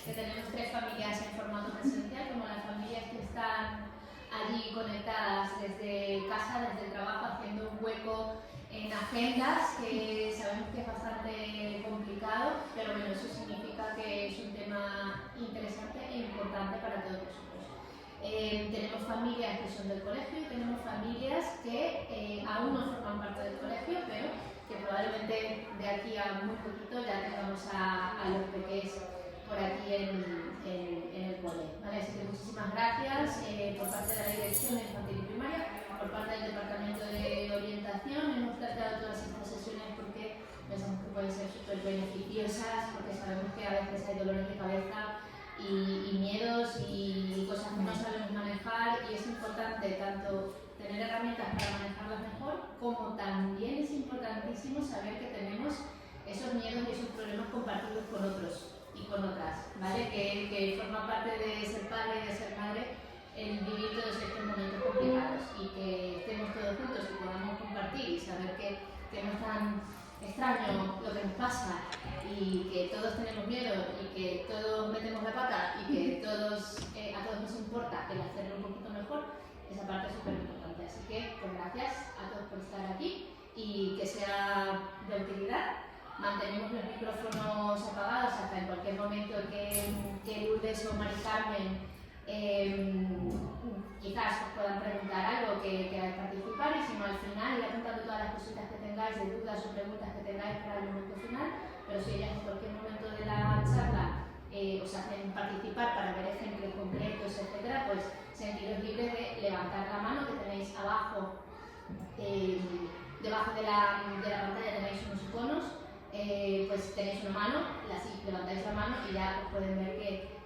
que tenemos 3 familias en formato presencial, como las familias que están allí conectadas desde casa, desde el trabajo, haciendo un hueco en agendas, que sabemos que es bastante complicado, pero bueno, eso significa que es un tema interesante e importante para todos nosotros. Tenemos familias que son del colegio y tenemos familias que aún no forman parte del colegio, pero que probablemente de aquí a muy poquito ya tengamos a los pequeños por aquí en el cole. ¿Vale? Así que muchísimas gracias por parte de la Dirección de Infantil y Primaria, por parte del Departamento de Orientación. Hemos planteado todas estas sesiones porque pensamos que pueden ser súper beneficiosas, porque sabemos que a veces hay dolores de cabeza y miedos y cosas que no sabemos manejar, y es importante tanto tener herramientas para manejarlas mejor, como también es importantísimo saber que tenemos esos miedos y esos problemas compartidos con otros y con otras, ¿vale? Que forma parte de ser padre y de ser madre el vivir todos estos momentos complicados, y que estemos todos juntos y podamos compartir y saber que no es tan extraño lo que nos pasa, y que todos tenemos miedo y que todos metemos la pata y que a todos nos importa el hacerlo un poquito mejor. Esa parte es súper importante. Así que pues gracias a todos por estar aquí y que sea de utilidad. Mantenemos los micrófonos apagados hasta en cualquier momento que Lourdes o Mari Carmen quizás os puedan preguntar algo que queráis participar, y si no, al final ir apuntando todas las cositas que tengáis, de dudas o preguntas que tengáis para el momento final. Pero si ellas en cualquier momento de la charla os hacen participar para ver ejemplos concretos, etcétera, pues sentiros libres de levantar la mano, que tenéis abajo, debajo de la pantalla tenéis unos iconos, pues tenéis una mano, así levantáis la mano y ya os pueden ver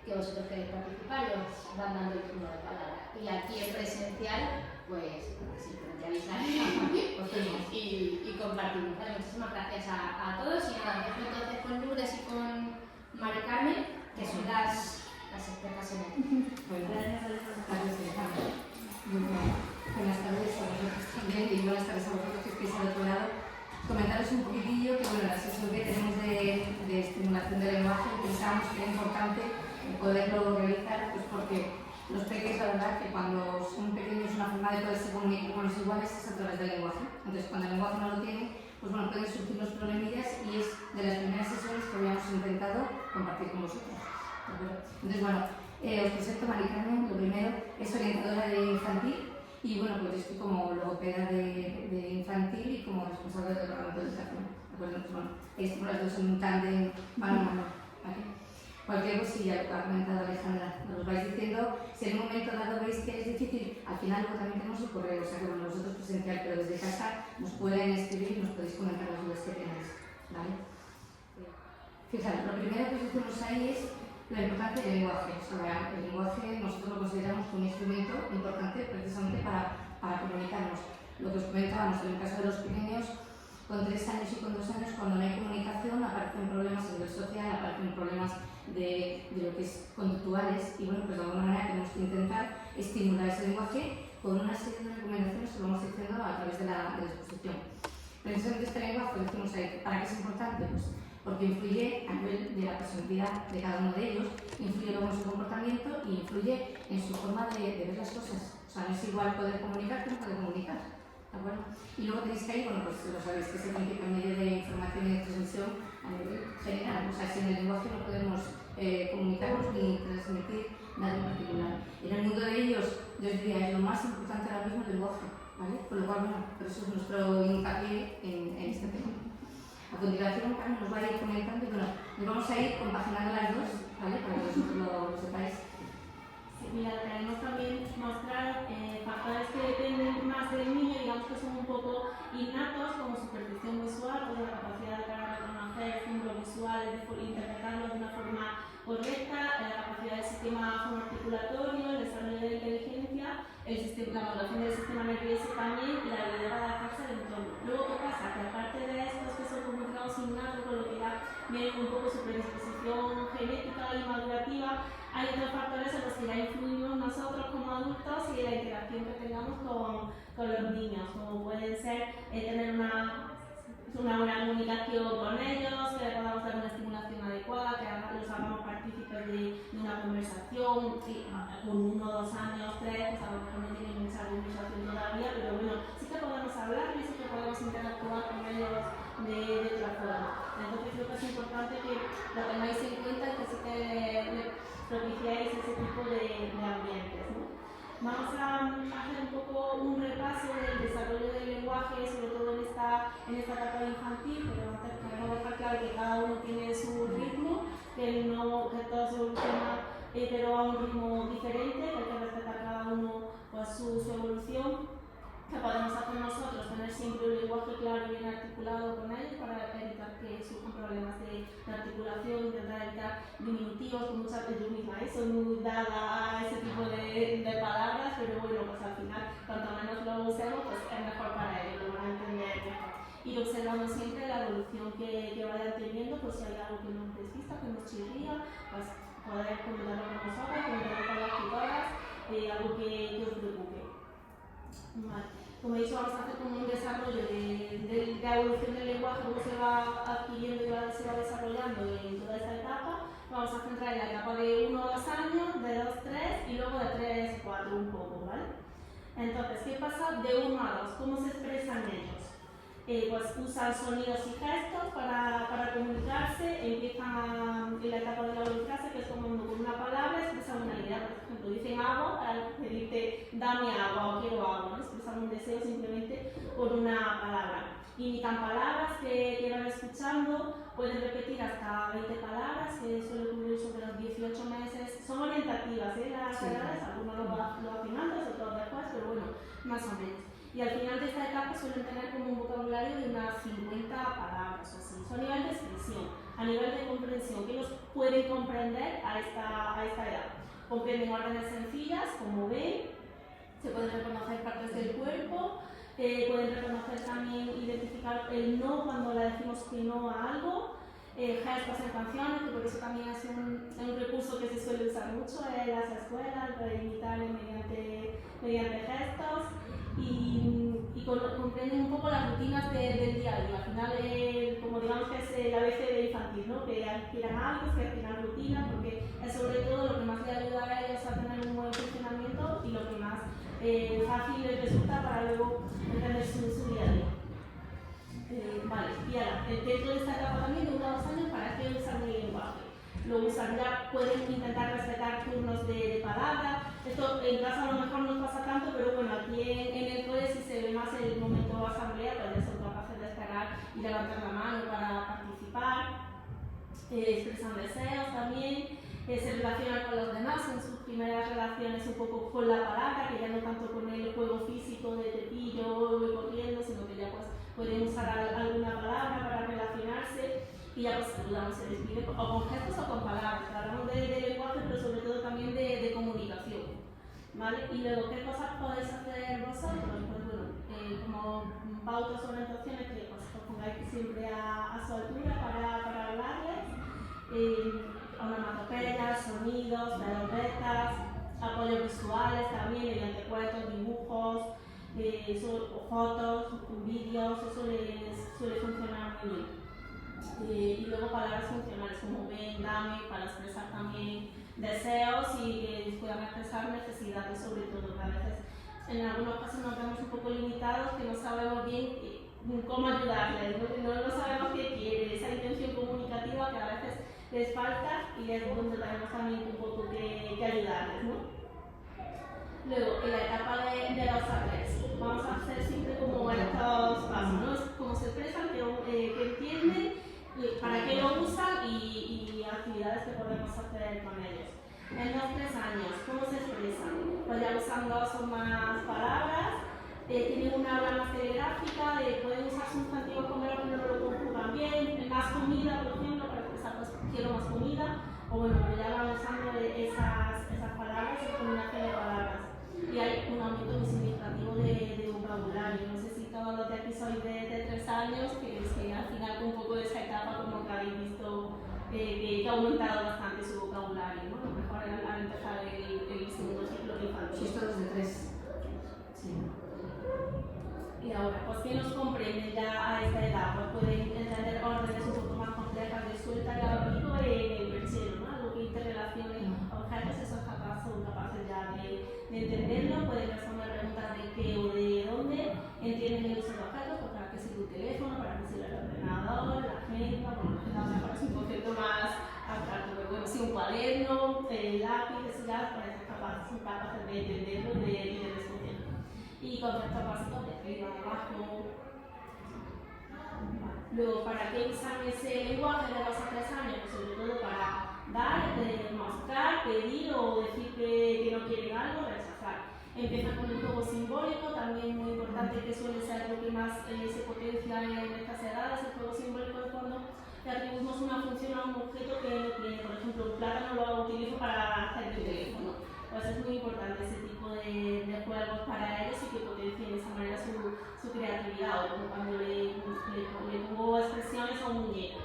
que vosotros queréis participar y os van dando el turno de palabra. Y aquí en presencial, pues simplemente avisar y compartimos. Vale, muchísimas gracias a todos, y nada, empiezo entonces con Lourdes y con Mari Carmen, que son las expertas en esto. Buenas tardes a vosotros también, y buenas tardes a vosotros que estáis al otro lado. Comentaros un poquitillo que bueno, la sesión que tenemos de estimulación del lenguaje pensamos que era importante poderlo realizar, pues porque los pequeños, la verdad, que cuando son pequeños una forma de poderse comunicar con los iguales es a través del lenguaje. Entonces, cuando el lenguaje no lo tiene, pues bueno, pueden surgir los problemillas, y es de las primeras sesiones que habíamos intentado compartir con vosotros. Entonces, bueno, os presento a Mari Carmen. Lo primero, es orientadora de infantil, y bueno, pues yo estoy como logopeda de infantil y como responsable del departamento de educación. ¿De acuerdo? Entonces, bueno, estamos las dos en un tándem mano a mano. ¿Vale? Cualquier cosilla, lo que ha comentado Alejandra, nos vais diciendo. Si en un momento dado veis que es difícil, al final luego también tenemos el correo, o sea que bueno, vosotros presencial, pero desde casa nos pueden escribir y nos podéis comentar las dudas que tengáis, ¿vale? Fijaros, lo primero que os decimos ahí es la importancia del lenguaje. O sea, el lenguaje nosotros lo consideramos un instrumento importante precisamente para comunicarnos. Lo que os comentábamos, en el caso de los pequeños, con 3 años y con 2 años, cuando no hay comunicación, aparecen problemas a nivel social, aparecen problemas de lo que es conductuales, y bueno, pues de alguna manera tenemos que intentar estimular ese lenguaje con una serie de recomendaciones que vamos diciendo a través de la exposición. Precisamente este lenguaje, decimos ahí, ¿para qué es importante? Pues porque influye a nivel de la personalidad de cada uno de ellos, influye luego en su comportamiento y influye en su forma de ver las cosas. O sea, no es igual poder comunicar que no poder comunicar. ¿De acuerdo? Y luego tenéis que ahí, bueno, pues lo sabéis, que es el principal medio de información y de transmisión a nivel general. O sea, sin el lenguaje no podemos comunicarnos ni transmitir nada en particular. En el mundo de ellos, yo os diría, es lo más importante ahora mismo el lenguaje, ¿vale? Con lo cual, bueno, por eso es nuestro hincapié en este tema. A continuación, Carmen nos va a ir comentando, y bueno, nos vamos a ir compaginando las dos, ¿vale? Para que vosotros lo sepáis. Sí, mira, queremos también mostrar factores que dependen más del niño, digamos que son un poco innatos, como su percepción visual, o la capacidad de reconocer el símbolo visual, de interpretarlo de una forma correcta, la capacidad del sistema fonoarticulatorio, el desarrollo de la inteligencia, la modulación del sistema nervioso también, y la habilidad para adaptarse al entorno. Luego, ¿qué pasa? Que aparte de estos que son comunicados innatos, con lo que ya viene un poco su predisposición genética y madurativa, hay otros factores en los que ya influimos nosotros como adultos y la interacción que tengamos con los niños, como pueden ser tener una buena comunicación con ellos, que le podamos dar una estimulación adecuada, adecuada, que los hagamos partícipes de una conversación, con 1, 2 años, 3, pues a lo mejor no tienen mucha conversación todavía, pero bueno, sí que podemos hablar y sí que podemos interactuar con ellos de otra forma. Entonces creo que es importante que lo tengáis en cuenta y que sí que le propiciáis ese tipo de ambientes, ¿no? Vamos a hacer un poco un repaso del desarrollo del lenguaje, sobre todo en esta etapa infantil, pero antes queremos dejar claro que cada uno tiene su ritmo, que todo se evoluciona, pero a un ritmo diferente, que hay que respetar cada uno pues, su evolución. Que podemos hacer nosotros, tener siempre un lenguaje claro y bien articulado con ellos para evitar que surjan problemas de articulación, intentar evitar diminutivos, que muchas veces yo misma soy muy dada a ese tipo de palabras, pero bueno, pues al final, cuanto menos lo usemos, pues es mejor para ellos, lo van a entender mejor. Ir observando siempre la evolución que vayan teniendo, por si hay algo que nos despista, que nos chirría, pues poder comentarlo con nosotros, comentarlo con las tutoras, algo que os preocupe. Vale. Como he dicho, vamos a hacer como un desarrollo de la evolución del lenguaje, cómo se va adquiriendo y se va desarrollando en toda esta etapa. Vamos a centrar en la etapa de 1 a 2 años, de 2 a 3 y luego de 3 a 4 un poco, ¿vale? Entonces, ¿qué pasa de 1 a 2? ¿Cómo se expresan ellos? Pues usan sonidos y gestos para comunicarse, empiezan en la etapa de la frase, que es como con una palabra expresan una idea. Por ejemplo, dicen agua para pedirte dame agua o quiero agua, ¿no? Expresan un deseo simplemente por una palabra. Imitan palabras que van escuchando, pueden repetir hasta 20 palabras, que suele ocurrir sobre los 18 meses. Son orientativas, las edades, algunos lo hacen antes, otros después, pero bueno, más o menos. Y al final de esta etapa suelen tener como un vocabulario de unas 50 palabras o así. Eso a nivel de expresión, a nivel de comprensión, que los pueden comprender a esta edad. Comprenden órdenes sencillas, como ven, se pueden reconocer partes del cuerpo, pueden reconocer también, identificar el no cuando le decimos que no a algo, gestos en canciones, que por eso también es un recurso que se suele usar mucho en las escuelas, para imitar mediante gestos. Y comprenden un poco las rutinas del día a día. Al final, como digamos que es el ABC infantil, ¿no? Que adquieran hábitos, que adquieran rutinas, porque es sobre todo lo que más le ayuda a ellos a tener un buen funcionamiento y lo que más fácil les resulta para luego entender su día a día. Vale, y ahora, dentro de esta etapa también de 1 a 2 años, ¿para qué usan el lenguaje? Lo usan ya, pueden intentar respetar turnos de palabra. Esto en casa a lo mejor no pasa tanto, pero bueno, aquí en el cole si se ve más el momento de asamblea, pues ya son capaces de esperar y levantar la mano para participar. Expresan deseos también, se relacionan con los demás en sus primeras relaciones un poco con la palabra, que ya no tanto con el juego físico de te pillo, voy corriendo, sino que ya pues pueden usar alguna palabra para relacionarse. Y ya pues saludamos, se despide o con gestos o con palabras. Hablamos de lenguaje, pero sobre todo también de comunicación, ¿vale? Y luego, ¿qué cosas podéis hacer vosotros? Pues bueno, como pautas o orientaciones que os pongáis siempre a su altura para hablarles, onomatopeyas, sonidos, verbetas, apoyos visuales también mediante cuentos, dibujos, fotos, vídeos, eso suele funcionar muy bien. Y luego palabras funcionales como ven, dame, para expresar también deseos y que puedan expresar necesidades sobre todo, que a veces en algunos casos nos vemos un poco limitados, que no sabemos bien cómo ayudarles, no sabemos qué quiere, esa intención comunicativa que a veces les falta y es donde tenemos también un poco que ayudarles, ¿no? Luego, en la etapa de los A3, vamos a hacer siempre como estos pasos, ¿no? Es cómo se expresan, que entienden, para qué lo usan y actividades que podemos hacer con ellos. En los 3 años, ¿cómo se expresan? Pues ya usan 2 o más palabras, tienen una habla más telegráfica, pueden usar sustantivos como pero no lo conjugan bien, más comida, por ejemplo, para expresar pues quiero más comida, o bueno, pero ya van usando esas palabras, esa combinación de palabras. Y hay un aumento muy significativo de vocabulario. No sé si todos los de aquí sois de 3 años, que al final con un poco de esa etapa como que habéis visto que ha aumentado bastante su vocabulario, ¿no? A lo mejor al empezar el segundo ciclo infantil. Sois todos de 3. Sí. Y ahora, pues que nos comprenden ya a esta edad, pues pueden entender órdenes un poco más complejas de suelta y abrigo conceptos básicos de arriba, de abajo. Luego, ¿para qué usan ese lenguaje de 2 a 3 años? Pues sobre todo para dar, mostrar, pedir o decir que no quieren algo, rechazar. Empiezan con el juego simbólico, también muy importante, que suele ser lo que más se potencia en estas edades. El juego simbólico es cuando le atribuimos una función a un objeto que no tiene. Por ejemplo, un plátano lo utilizo para hacer el teléfono. Pues es muy importante ese tipo de juegos para ellos y que potencien de esa manera su creatividad, o como cuando le pongo expresiones a un muñeco.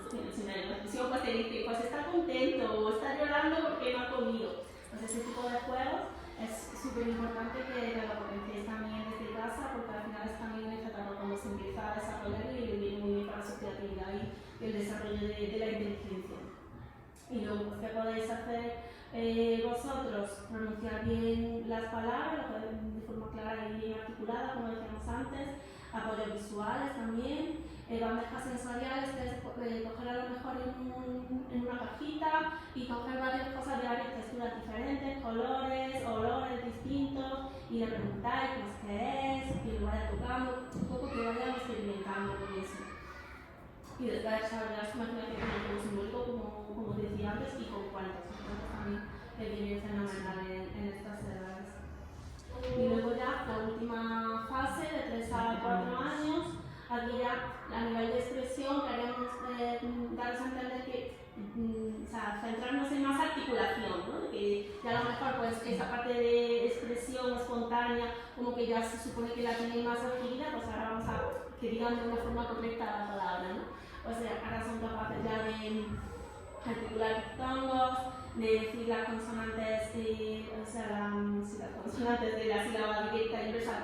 Si me da la expresión, pues te dice, pues está contento o está llorando porque no ha comido. Pues ese tipo de juegos es súper importante que lo potenciéis también desde casa, porque al final es también en esta etapa cuando se empieza a desarrollar y le viene muy bien para su creatividad y el desarrollo de la inteligencia. Y luego, pues, ¿qué podéis hacer vosotros? Pronunciar bien las palabras de forma clara y bien articulada, como decíamos antes. Apoyos visuales también. Bandejas sensoriales, que es coger a lo mejor en una cajita y coger varias cosas de varias texturas diferentes, colores, olores distintos, y le preguntáis pues, qué es, que lo vaya tocando, un poco que vayan experimentando con eso. Y después desarrollar su imaginación con el juego simbólico, como decía antes, y con cuentos. Entonces también viene fenomenal en estas edades. Y luego ya la última fase, de 3 a 4 años, aquí ya a nivel de expresión queremos daros a entender que, o sea, centrarnos en más articulación, ¿no? Que ya a lo mejor pues esa parte de expresión espontánea, como que ya se supone que la tenéis más adquirida, pues ahora vamos a que digan de una forma correcta la palabra, ¿no? O sea, ahora son capaces ya de articular diptongos, de decir las consonantes, o sea, las consonantes de la sílaba directa e inversa,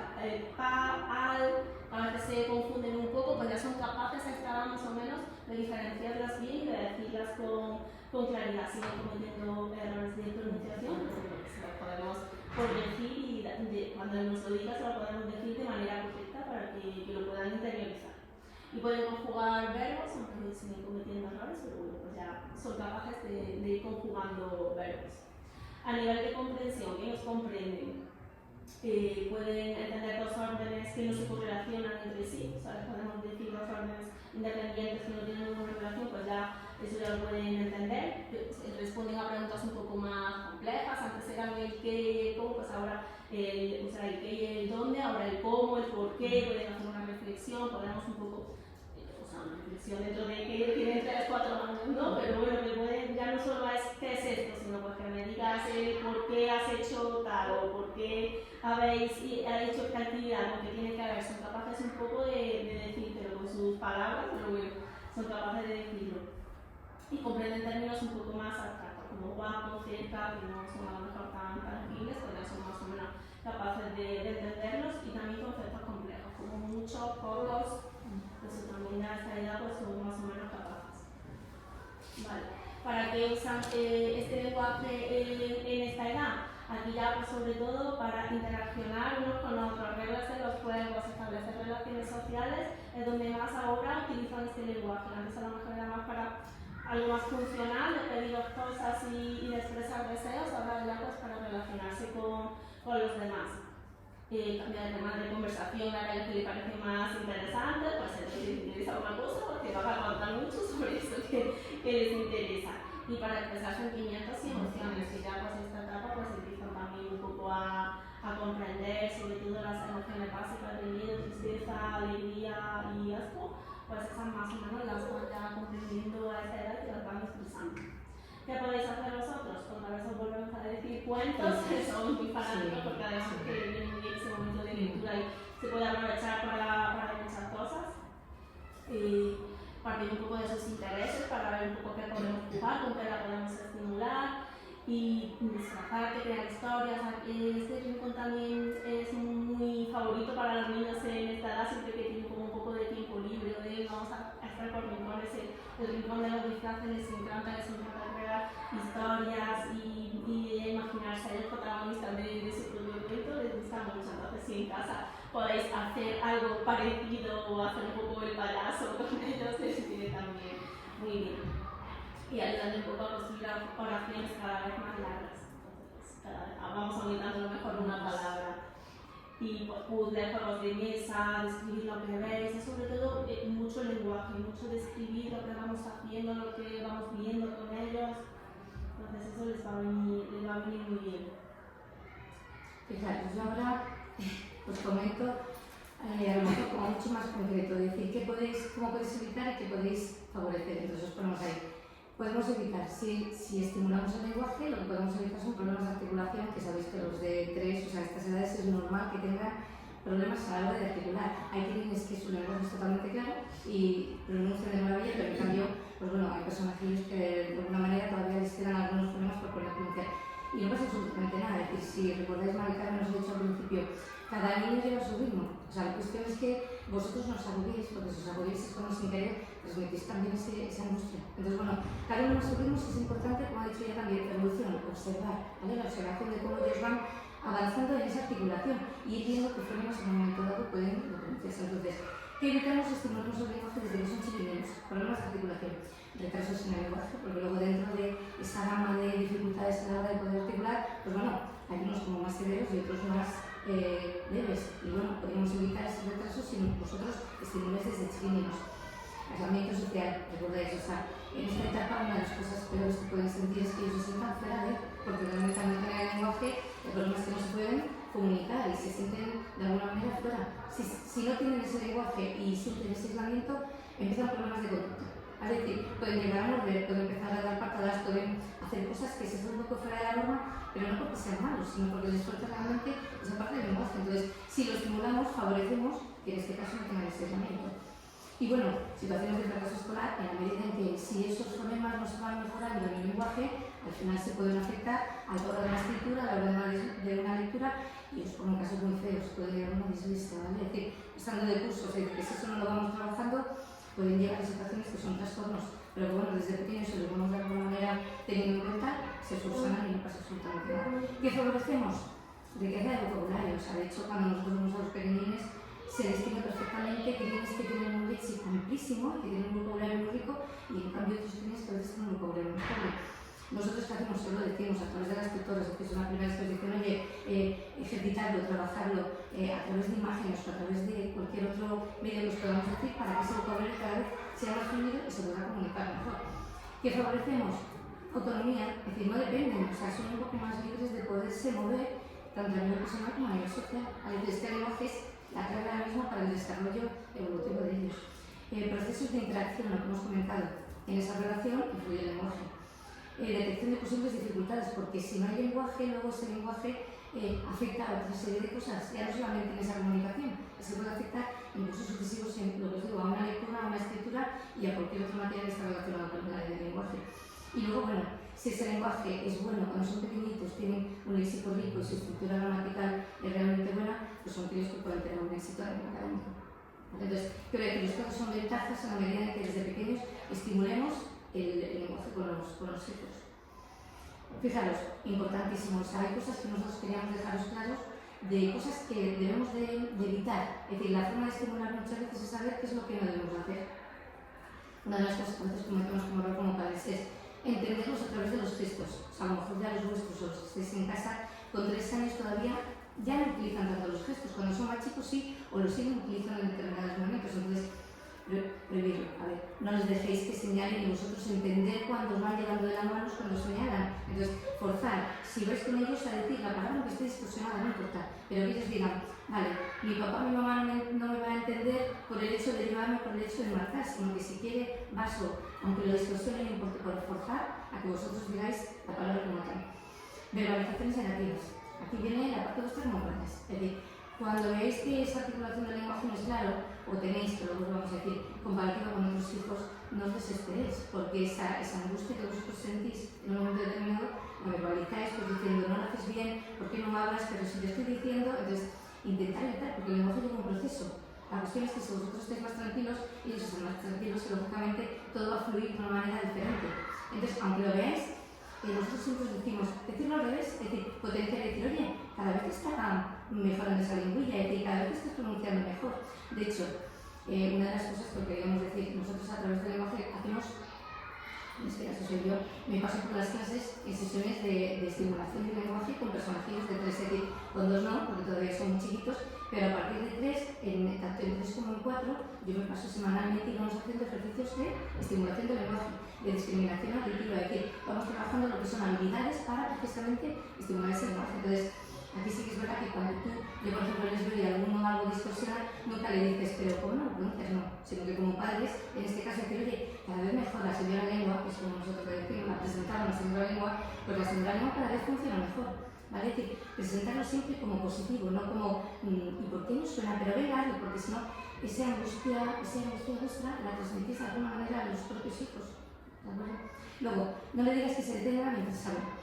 pa, al, a veces se confunden un poco, pues ya son capaces esta más o menos de diferenciarlas bien y de decirlas con claridad, siguen cometiendo errores de pronunciación, pues se las podemos corregir y cuando nos lo diga se lo podemos decir de manera correcta para que lo puedan interiorizar. Y pueden conjugar verbos, aunque siguen cometiendo errores, pero bueno, pues ya son capaces de ir conjugando verbos. A nivel de comprensión, que nos comprenden, pueden entender 2 órdenes que no se correlacionan entre sí, o sea, les podemos decir 2 órdenes independientes que no tienen ninguna relación, pues ya eso ya lo pueden entender. Responden a preguntas un poco más complejas, antes eran el qué y el cómo, pues ahora el qué y el dónde, ahora el cómo, el por qué, pueden hacer una reflexión, podemos un poco, una reflexión dentro de que tienen 3 o 4 años, ¿no? Pero bueno, que pueden, ya no solo es qué es esto, sino pues que me digas por qué has hecho tal o por qué habéis hecho esta actividad, porque tiene que haber, son capaces un poco de decírtelo con sus palabras, pero bueno, son capaces de decirlo. Y comprenden términos un poco más abstractos, como guapo, cerca, que no son a lo mejor tan tangibles, pues ya son más o menos capaces de entenderlos, y también conceptos complejos, como muchos, pocos. Eso también a esta edad pues son más o menos capaces. Vale. ¿Para qué usan este lenguaje en esta edad? Aquí ya pues sobre todo para interaccionar unos con otros, reglas de los juegos, establecer relaciones sociales, es donde más ahora utilizan este lenguaje. Antes a lo mejor era más para algo más funcional, de pedir cosas y de expresar deseos, ahora ya pues para relacionarse con los demás. Cambiar de tema de conversación a aquello que le parece más interesante, pues si les interesa una cosa, porque van a contar mucho sobre eso que les interesa. Y para expresar sentimientos y emociones, y ya pues esta etapa pues empiezan también un poco a comprender sobre todo las emociones básicas de miedo, tristeza, alegría y asco, pues esas más o menos las van ya comprendiendo a esta edad y las van expresando. ¿Qué podéis hacer vosotros? Otra vez os volvemos a decir cuentos, que son muy fanáticos porque además que viene muy bien ese momento de lectura y se puede aprovechar para muchas cosas. Partir un poco de sus intereses para ver un poco qué podemos jugar, con qué la podemos estimular y disfrazarte, crear historias. Este rincón también es muy favorito para los niños en esta edad, siempre que tienen como un poco de tiempo libre, de vamos a estar por rincones, el rincón de los disfraces les encanta crear historias y imaginarse el protagonista de su propio cuento, les gusta mucho. Entonces si en casa podéis hacer algo parecido o hacer un poco el payaso con ellos, les viene también muy bien. Y ayudando un poco a construir oraciones cada vez más largas. Entonces, vamos aumentando a lo mejor una palabra. y puzzles, juegos de mesa, describir lo que ves, es sobre todo mucho lenguaje, mucho describir lo que vamos haciendo, lo que vamos viendo con ellos, entonces eso les va a venir muy bien. Fijaros, yo ahora os comento a lo mejor como mucho más concreto, decir cómo podéis evitar y qué podéis favorecer, entonces os ponemos ahí. Podemos evitar, si estimulamos el lenguaje, lo que podemos evitar son problemas de articulación, que sabéis que los de 3, o sea, estas edades es normal que tengan problemas a la hora de articular. Hay quienes que su lenguaje es totalmente claro y pronuncian de maravilla, pero en cambio, pues bueno, hay personajillos que de alguna manera todavía les quedan algunos problemas por poder pronunciar. Y no pasa absolutamente nada, es decir, si recordáis, Mari Carmen nos ha dicho al principio, cada niño lleva su ritmo. O sea, la cuestión es que vosotros no os agobiéis, porque si os agobiéis es como sin querer, transmitís también esa angustia. Entonces, bueno, cada uno a su ritmo es importante, como ha dicho ya también, evolución, observar, ¿vale? La observación de cómo ellos van avanzando en esa articulación y ir viendo qué fonemas en un momento dado pueden pronunciarse. Entonces, ¿qué evitamos? Estimulamos el lenguaje desde que son chiquillos, problemas de articulación, retrasos en el lenguaje, porque luego dentro de esa gama de dificultades a la hora de poder articular, pues bueno, hay unos como más severos y otros más leves. Y bueno, podemos evitar ese retraso si vosotros estimuláis desde chiquillos. Aislamiento social, recordáis, o sea, en esta etapa una de las cosas peores que pueden sentir es que ellos se sientan fuera de, porque realmente también tienen el lenguaje, el problema es que no se pueden comunicar y se sienten de alguna manera fuera. Si no tienen ese lenguaje y sienten ese aislamiento, empiezan problemas de conducta. Es decir, pueden llegar a morder, pueden empezar a dar patadas, pueden hacer cosas que se son un poco fuera de la norma, pero no porque sean malos, sino porque les falta realmente esa parte del lenguaje. Entonces, si lo estimulamos, favorecemos que en este caso no tengan ese aislamiento. Y bueno, situaciones de fracaso escolar, en la medida en que si esos fonemas no se van mejorando en el lenguaje, al final se pueden afectar a la hora de la escritura, a la hora de una lectura, y os pongo casos muy feos, puede llegar a una dislexia, ¿vale? Es decir, estando de curso, o sea, que si eso no lo vamos trabajando, pueden llegar a situaciones que son trastornos, pero que bueno, desde pequeños se los vamos de alguna manera teniendo en cuenta, se subsanan y no pasa absolutamente nada. ¿Qué favorecemos? Riqueza de vocabulario, o sea, de hecho, cuando nosotros vemos a los pequeñines, se distingue perfectamente que tienes que tener un léxico amplísimo, que tienen un vocabulario muy rico, y en cambio otros tienes que a veces tienen un vocabulario muy pobre. Nosotros que hacemos, solo decimos a través de las tutoras, que es una primera exposición, oye, ejercitarlo, trabajarlo a través de imágenes o a través de cualquier otro medio que os podamos decir para que ese vocabulario cada vez sea más fluido y se pueda comunicar mejor. ¿Qué favorecemos? Autonomía, es decir, no dependen, o sea, son un poco más libres de poderse mover tanto a nivel personal como a nivel social. A veces este lenguaje es la clave ahora mismo para el desarrollo evolutivo de ellos. Procesos de interacción, lo que hemos comentado, en esa relación influye el lenguaje. Detección de posibles dificultades, porque si no hay lenguaje, luego ese lenguaje afecta a otra serie de cosas, ya no solamente en esa comunicación, se puede afectar en cursos sucesivos, en lo que os digo, a una lectura, a una escritura y a cualquier otra materia que está relacionada con el área del lenguaje. Y luego, bueno, si ese lenguaje es bueno, cuando son pequeñitos, tienen un léxico rico y su estructura gramatical es realmente buena, pues son aquellos que pueden tener un éxito a nivel académico. Entonces, creo que los casos son ventajas en la medida en que desde pequeños estimulemos el lenguaje con los hijos. Fijaros, importantísimo, o sea, hay cosas que nosotros queríamos dejaros claros de cosas que debemos de evitar. Es decir, la forma de estimular muchas veces es saber qué es lo que no debemos hacer. Una de las cosas que a veces cometemos como error como padres es entenderlos a través de los gestos. O sea, a lo mejor ya los vuestros o los que estéis en casa con 3 años todavía ya no utilizan tanto los gestos. Cuando son más chicos sí, o los siguen utilizando en determinados momentos. Entonces, prohibirlo. A ver, no les dejéis que señalen y vosotros entender cuando os van llevando de la mano cuando señalan. Entonces, forzar. Si vais con ellos a decir la palabra que esté distorsionada, no importa, pero que ellos digan, vale, mi papá, mi mamá no me va a entender por el hecho de llevarme, por el hecho de marcar, sino que si quiere vaso, aunque lo distorsione, no importa, por forzar a que vosotros digáis la palabra como tal. Verbalizaciones negativas. Aquí viene la parte de vuestras memorias. Es decir, cuando veáis que esa articulación del lenguaje no es claro, o tenéis, que luego os vamos a decir, comparativa con otros hijos, no os desesperéis, porque esa angustia que vosotros sentís en un momento determinado, la verbalizáis pues diciendo, no lo haces bien, ¿por qué no hablas? Pero si te estoy diciendo, entonces intentar evitar, porque el lenguaje lleva un proceso. La cuestión es que si vosotros estáis más tranquilos, ellos están más tranquilos, y lógicamente todo va a fluir de una manera diferente. Entonces, aunque lo veáis, nosotros siempre os decimos, decirlo al revés, es decir, potenciar y decir, oye, cada vez está mejorando esa lingüilla, es decir, cada vez estás pronunciando mejor. De hecho, una de las cosas que queríamos decir, nosotros a través del lenguaje hacemos en este caso soy yo, me paso por las clases en sesiones de estimulación del lenguaje con personajillos de 3, es decir, con 2 no, porque todavía son muy chiquitos, pero a partir de 3, tanto en 3 como en 4, yo me paso semanalmente y vamos haciendo ejercicios de estimulación del lenguaje, de discriminación auditiva, es decir, vamos trabajando lo que son habilidades para precisamente estimular ese lenguaje. Entonces, aquí sí que es verdad que cuando yo por ejemplo les veo y alguno algo distorsional, nunca le dices, pero ¿cómo no lo pronuncias? No, sino que como padres, en este caso, decir, oye, cada vez mejor la señora lengua, que es como nosotros le decimos, la presentamos la señora lengua, pues la señora lengua cada vez funciona mejor, ¿vale? Es decir, presentarlo siempre como positivo, no como, ¿y por qué no suena? Pero venga, hazlo, porque si no, esa angustia nuestra la transmitís de alguna manera a los propios hijos, ¿de acuerdo? Luego, no le digas que se detenga mientras habla.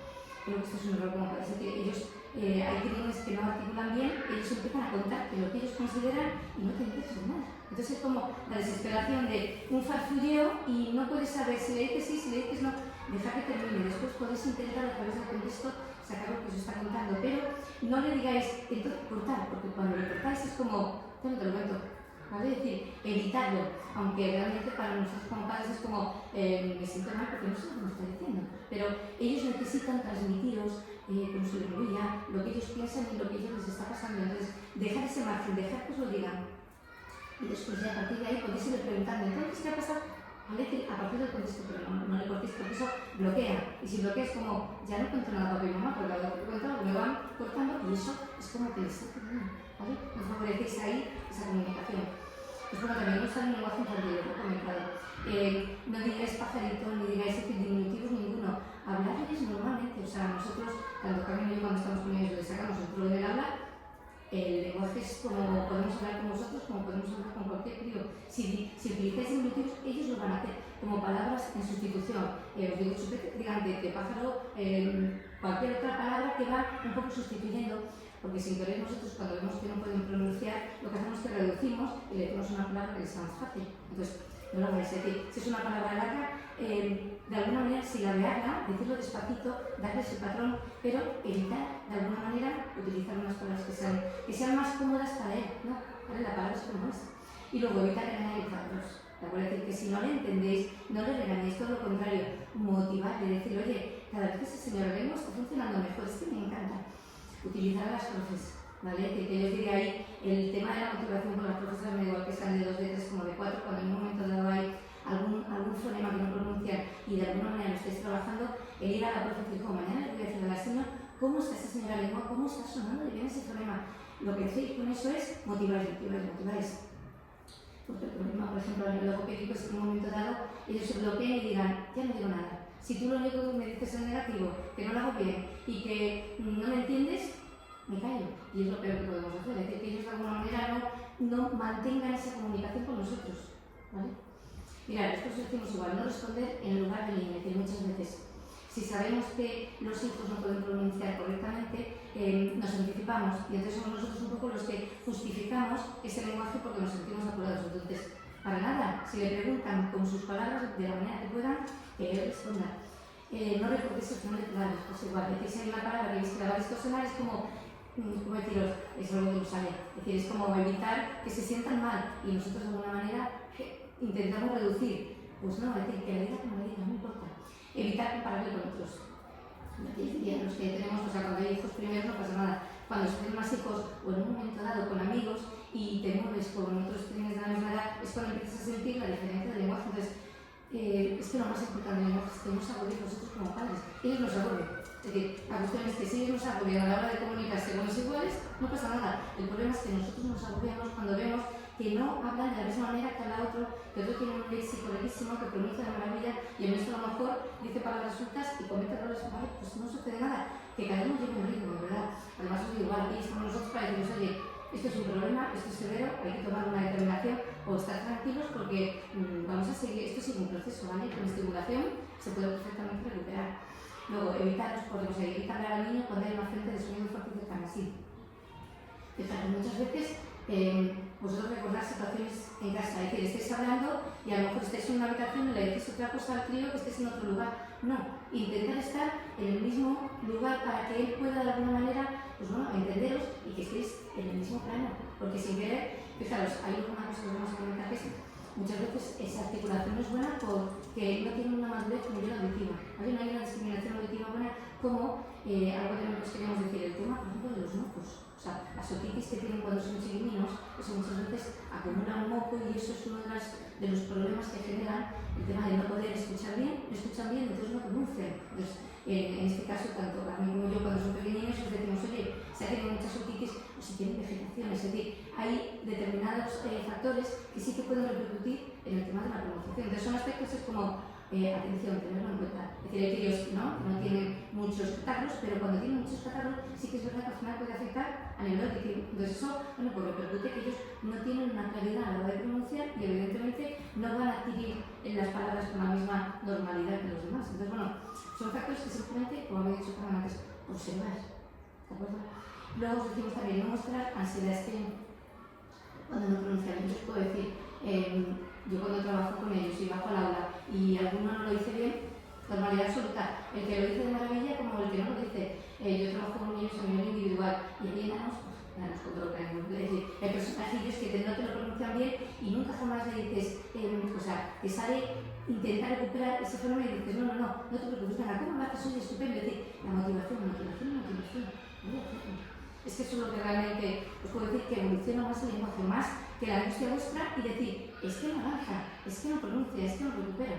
Creo que esto es un error como parece que ellos, hay crímenes que no articulan bien, ellos empiezan a contarte lo que ellos consideran y no te entiendes nada. Entonces es como la desesperación de un farfulleo y no puedes saber si le dices sí, si le dices no, deja que termine. Después podéis intentar a través del contexto sacar lo que os está contando, pero no le digáis, entonces cortar, porque cuando le cortáis es como, ya no te lo cuento. ¿Vale? Es decir, evitarlo, aunque realmente para nosotros como padres es como, me siento mal porque no sé lo que me está diciendo, pero ellos necesitan transmitiros con su lengüilla lo que ellos piensan y lo que ellos les está pasando. Entonces, dejar ese margen, dejar que os lo digan. Y después ya a partir de ahí podéis ir preguntando, entonces, ¿qué ha pasado? ¿Vale? A partir del contexto, pero no le cortéis porque eso bloquea. Y si bloquea es como, ya no cuento nada a papá y mamá, porque lo que cuento me van cortando y eso es como que les está poniendo, ¿vale? No favorecéis ahí esa comunicación. Pues bueno, también usar un lenguaje infantil, lo he comentado. No digáis pajarito, ni digáis diminutivos ninguno. Hablarles normalmente, o sea, nosotros, tanto Carmen y yo cuando estamos con ellos, les sacamos el problema del habla. El lenguaje es como podemos hablar con vosotros, como podemos hablar con cualquier crío. Si utilizáis diminutivos, ellos lo van a hacer como palabras en sustitución. Os digo chupete, digan de pájaro, cualquier otra palabra que va un poco sustituyendo, porque sin querer nosotros cuando vemos que no pueden pronunciar, lo que hacemos es que reducimos y le decimos una palabra que les sea más fácil. Entonces, no lo vais a decir. Si es una palabra larga, de alguna manera silabearla, decirlo despacito, darle ese patrón, pero evitar de alguna manera utilizar unas palabras que sean más cómodas para él, ¿no? ¿Vale? La palabra es como es. Y luego evitar regañar y enfadarlos. ¿De acuerdo? Es decir, que si no le entendéis, no le regañéis, todo lo contrario, motivarle, decir, oye, cada vez que ese señor lengua está funcionando mejor, es que me encanta. Utilizar a las profes, ¿vale? Que yo os diré ahí, el tema de la motivación con las profesoras me da igual que sean de 2, de 3 como de 4, cuando en un momento dado hay algún fonema que no pronuncian y de alguna manera lo estáis trabajando, el ir a la profe y decir, mañana le voy a decir a la señora, ¿cómo está esa señora lengua? ¿Cómo está sonando de bien ese fonema? Lo que hacéis con eso es motiváis. Porque el problema, por ejemplo, en el logopédico es que en un momento dado ellos se bloqueen y digan, ya no digo nada. Si tú lo único que me dices es negativo, que no lo hago bien y que no me entiendes, me callo. Y es lo peor que podemos hacer, es decir, que ellos de alguna manera no mantengan esa comunicación con nosotros, ¿vale? Mirad, esto os decimos igual, no responder en lugar del límite, muchas veces. Si sabemos que los hijos no pueden pronunciar correctamente, nos anticipamos y entonces somos nosotros un poco los que justificamos ese lenguaje porque nos sentimos apurados. Entonces, para nada, si le preguntan con sus palabras de la manera que puedan, que él responda. No recortéis el final de palabras, pues igual, decís ahí una palabra que veis que la va a distorsionar, es como deciros, es algo que lo sabe. Es decir, es como evitar que se sientan mal y nosotros de alguna manera intentamos reducir. Pues no, es decir, que le diga como le diga, no importa. Evitar compararle con otros. Los que tenemos, o sea, cuando hay hijos primeros no pasa nada. Cuando se tienen más hijos o en un momento dado con amigos y te mueves con otros que tienes de la misma edad, es cuando empiezas a sentir la diferencia del lenguaje. Entonces, es que lo más importante del lenguaje es que nos agobiemos nosotros como padres. Ellos nos agobian. Es decir, la cuestión es que si ellos nos agobian a la hora de comunicarse con los iguales, no pasa nada. El problema es que nosotros nos agobiamos cuando vemos que no hablan de la misma manera que habla otro, que otro tiene un léxico larguísimo, que pronuncia de maravilla y en esto a lo mejor dice palabras sueltas y comete errores, ¿vale? Pues no sucede nada, que cada uno lleve un ritmo, ¿verdad? Además os digo igual, aquí estamos nosotros para decirles, oye, esto es un problema, esto es severo, hay que tomar una determinación o estar tranquilos porque vamos a seguir, esto sigue un proceso, ¿vale? Con estimulación se puede perfectamente recuperar. Luego, evitar los problemas, evitar hablar al niño cuando hay una fuente de sonido fuerte cercana, sí. Fijaros, muchas veces vosotros recordad situaciones en casa, es decir, estáis hablando y a lo mejor estáis en una habitación y le decís otra cosa al crío que estéis en otro lugar. No, intentar estar en el mismo lugar para que él pueda de alguna manera, pues bueno, entenderos y que estéis en el mismo plano, porque sin querer, fijaros, hay una cosa que vamos a comentar que es, muchas veces esa articulación no es buena porque no tiene una madurez a nivel auditiva, ¿vale? No hay una discriminación auditiva buena como algo que nosotros queríamos decir, el tema, por ejemplo, de los mocos. O sea, las otitis que tienen cuando son chiquilinos, eso muchas veces acumulan un moco y eso es uno de los problemas que generan el tema de no poder escuchar bien, no escuchan bien, entonces no pronuncian. Entonces, en este caso, tanto Carmen como yo, cuando son pequeñinos, os decimos, oye, si ha tenido muchas otitis o si tienen vegetación, es decir, hay determinados factores que sí que pueden repercutir en el tema de la pronunciación. Entonces, son aspectos es como, atención, tenerlo en cuenta. Es decir, hay críos que no tienen muchos catarros, pero cuando tienen muchos catarros, sí que es verdad que al final puede afectar a nivel auditivo. Entonces, eso, bueno, pues repercute que ellos no tienen una claridad a la hora de pronunciar y, evidentemente, no van a adquirir las palabras con la misma normalidad que los demás. Entonces, bueno, son factores que simplemente, como había dicho Carmen antes, observar. ¿De acuerdo? Luego os decimos también no mostrar ansiedad extrema cuando no pronuncian. Yo os puedo decir, yo cuando trabajo con ellos y bajo al aula y alguno no lo dice bien, normalidad absoluta. El que lo dice de maravilla como el que no lo dice. Yo trabajo con ellos a nivel individual y ahí andamos con todo lo que hay. Es decir, hay personajillos que no te lo pronuncian bien y nunca jamás le dices, o sea, te sale intentar recuperar ese fenómeno y dices, no te preocupes, venga, ¿cómo vas? Soy estupendo. Es decir, la motivación. Es que eso es lo que realmente os puedo decir, que evoluciona más el lenguaje, más que la angustia vuestra y decir, es que no avanza, es que no pronuncia, es que no recupera.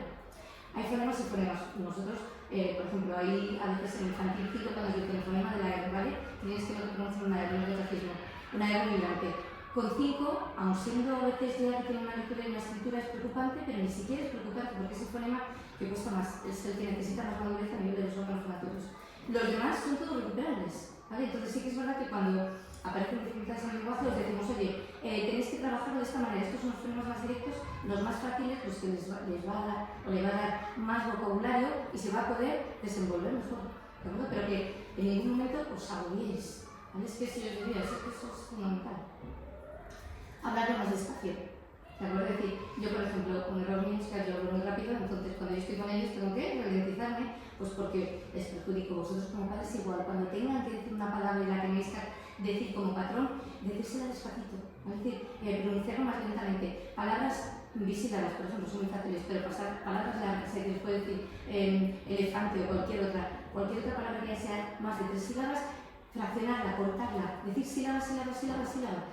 Hay fonemas y fonemas. Nosotros, por ejemplo, hay a veces en el infantil 5 cuando dice el fonema de la R, ¿vale? Tienes que no te pronunciar una R, no es grafismo, una R vibrante. Con 5, aun siendo a veces ya que tiene una lectura y una escritura es preocupante, pero ni siquiera es preocupante porque es el fonema que cuesta más, es el que necesita más madurez a nivel de los órganos fonatorios. Los demás son todos recuperables, ¿vale? Entonces sí que es verdad que cuando aparecen dificultades en el lenguaje os decimos, oye, tenéis que trabajarlo de esta manera, estos son los fonemas más directos, los más fáciles, pues que les va a dar o le va a dar más vocabulario y se va a poder desenvolver mejor, ¿de acuerdo? Pero que en ningún momento os agobiéis, ¿vale? Es que si os diría, es que eso es fundamental. Hablar más despacio, ¿de acuerdo? Es decir, yo por ejemplo, con error mío es que yo hablo muy rápido, entonces cuando yo estoy con ellos tengo que ralentizarme, pues porque les perjudico. Vosotros como padres igual, cuando tengan que decir una palabra y la tenéis que decir como patrón, decírsela despacito, es decir, pronunciarlo más lentamente. Palabras bisílabas, por ejemplo, son muy fáciles, pero pasar palabras largas, que les puede decir elefante o cualquier otra palabra que sea más de 3 sílabas, fraccionarla, cortarla, decir sílaba,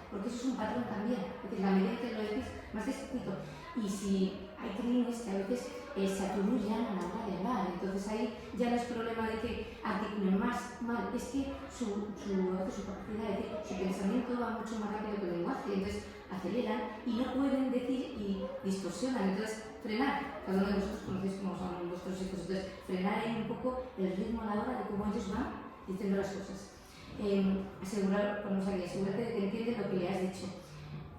porque eso es un patrón también, es decir, la medida que lo decís más despacito. Y si hay crímenes que a veces se aturullan a la hora de hablar, entonces ahí ya no es problema de que articulen más mal, es que su capacidad, es decir, su pensamiento va mucho más rápido que el lenguaje, entonces aceleran y no pueden decir y distorsionan, entonces frenar, cada uno de vosotros conocéis cómo son vuestros hijos, entonces frenar ahí un poco el ritmo a la hora de cómo ellos van diciendo las cosas. Asegurarte de que entiende lo que le has dicho.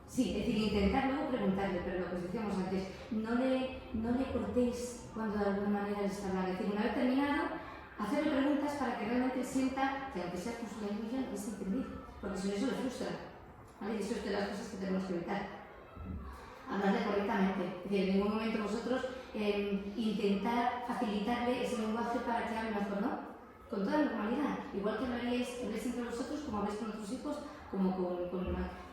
Sí, es decir, intentar luego preguntarle, pero lo que os decíamos antes, no le cortéis cuando de alguna manera le está hablando. Es decir, una vez terminado, hacerle preguntas para que realmente sienta que aunque sea con su lengua, es entender, porque si no eso le frustra, ¿vale? Y eso es de las cosas que tenemos que evitar. Hablarle correctamente, es decir, en ningún momento vosotros intentar facilitarle ese lenguaje para que hable mejor, ¿no? Con toda normalidad, igual que hablaríais entre vosotros, como habláis con otros hijos, como con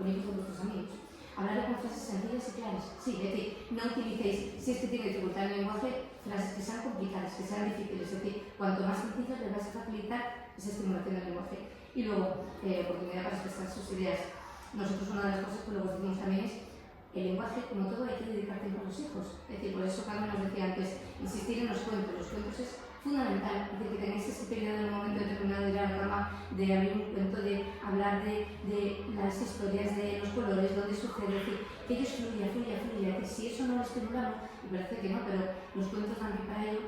hijos de vuestros amigos. Hablar con frases sencillas y claras. Sí, es decir, no utilicéis, si es que tiene dificultad en el lenguaje, frases que sean complicadas, que sean difíciles. Es decir, cuanto más sencillas le vais a facilitar esa estimulación del lenguaje. Y luego, oportunidad para expresar sus ideas. Nosotros una de las cosas que luego decimos también es el lenguaje, como todo, hay que dedicar tiempo a los hijos. Es decir, por eso Carmen nos decía antes, insistir en los cuentos. Los cuentos es fundamental, es decir, que tenéis ese periodo en un momento determinado de ir a la cama, de abrir un cuento, de hablar de las historias, de los colores, donde sucede, es decir, que ellos fluya. Es decir, si eso no lo estimulamos, y parece que no, pero los cuentos dan pie para ello,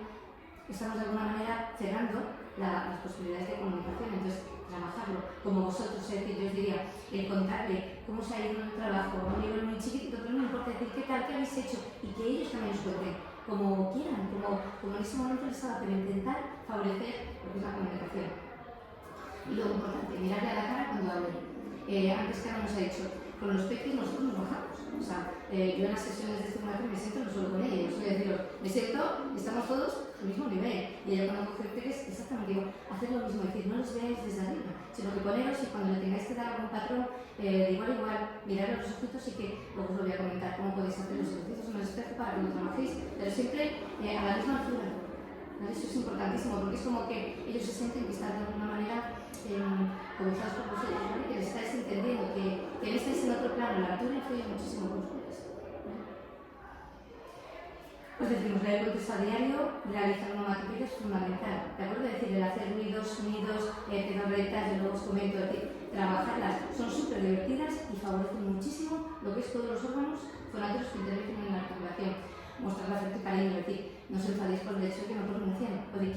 estamos de alguna manera cerrando las posibilidades de comunicación. Entonces, trabajarlo como vosotros, es decir, yo os diría, el contarle cómo se ha ido en el trabajo, a un nivel muy chiquitito, pero no importa, decir qué tal, qué habéis hecho, y que ellos también os cuenten, como quieran, como en ese momento les haga, pero intentar favorecer lo que es la comunicación. Y luego, importante, mirarle a la cara cuando hablen. Antes que nos ha dicho, con los peques nosotros nos bajamos, O sea, yo en las sesiones de estimulación me siento no solo con ella, yo soy deciros, me siento, estamos todos al mismo nivel. Y ella cuando coge que es exactamente igual, hacer lo mismo, es decir, no los veáis desde arriba, sino que poneros y cuando le tengáis que dar algún patrón, de igual a igual, mirar los ojitos y que luego os lo voy a comentar cómo podéis hacer los ejercicios en el espejo para que lo trabajéis, pero siempre a la misma altura. ¿Vale? Eso es importantísimo porque es como que ellos se sienten que están de alguna manera comenzados por vosotros, ¿vale? Que les estáis entendiendo, que estáis en otro plano, la altura influye muchísimo con ustedes. Pues decimos, leer el contexto a diario, realizar onomatopeya es fundamental, ¿de acuerdo? Es decir, el hacer ruidos, sonidos, pedorretas, y luego os comento, es decir, trabajarlas, son súper divertidas y favorecen muchísimo lo que es todos los órganos fonatorios que intervienen en la articulación. Mostrar afecto y cariño, es decir, no os enfadéis por el hecho de que no pronuncian o de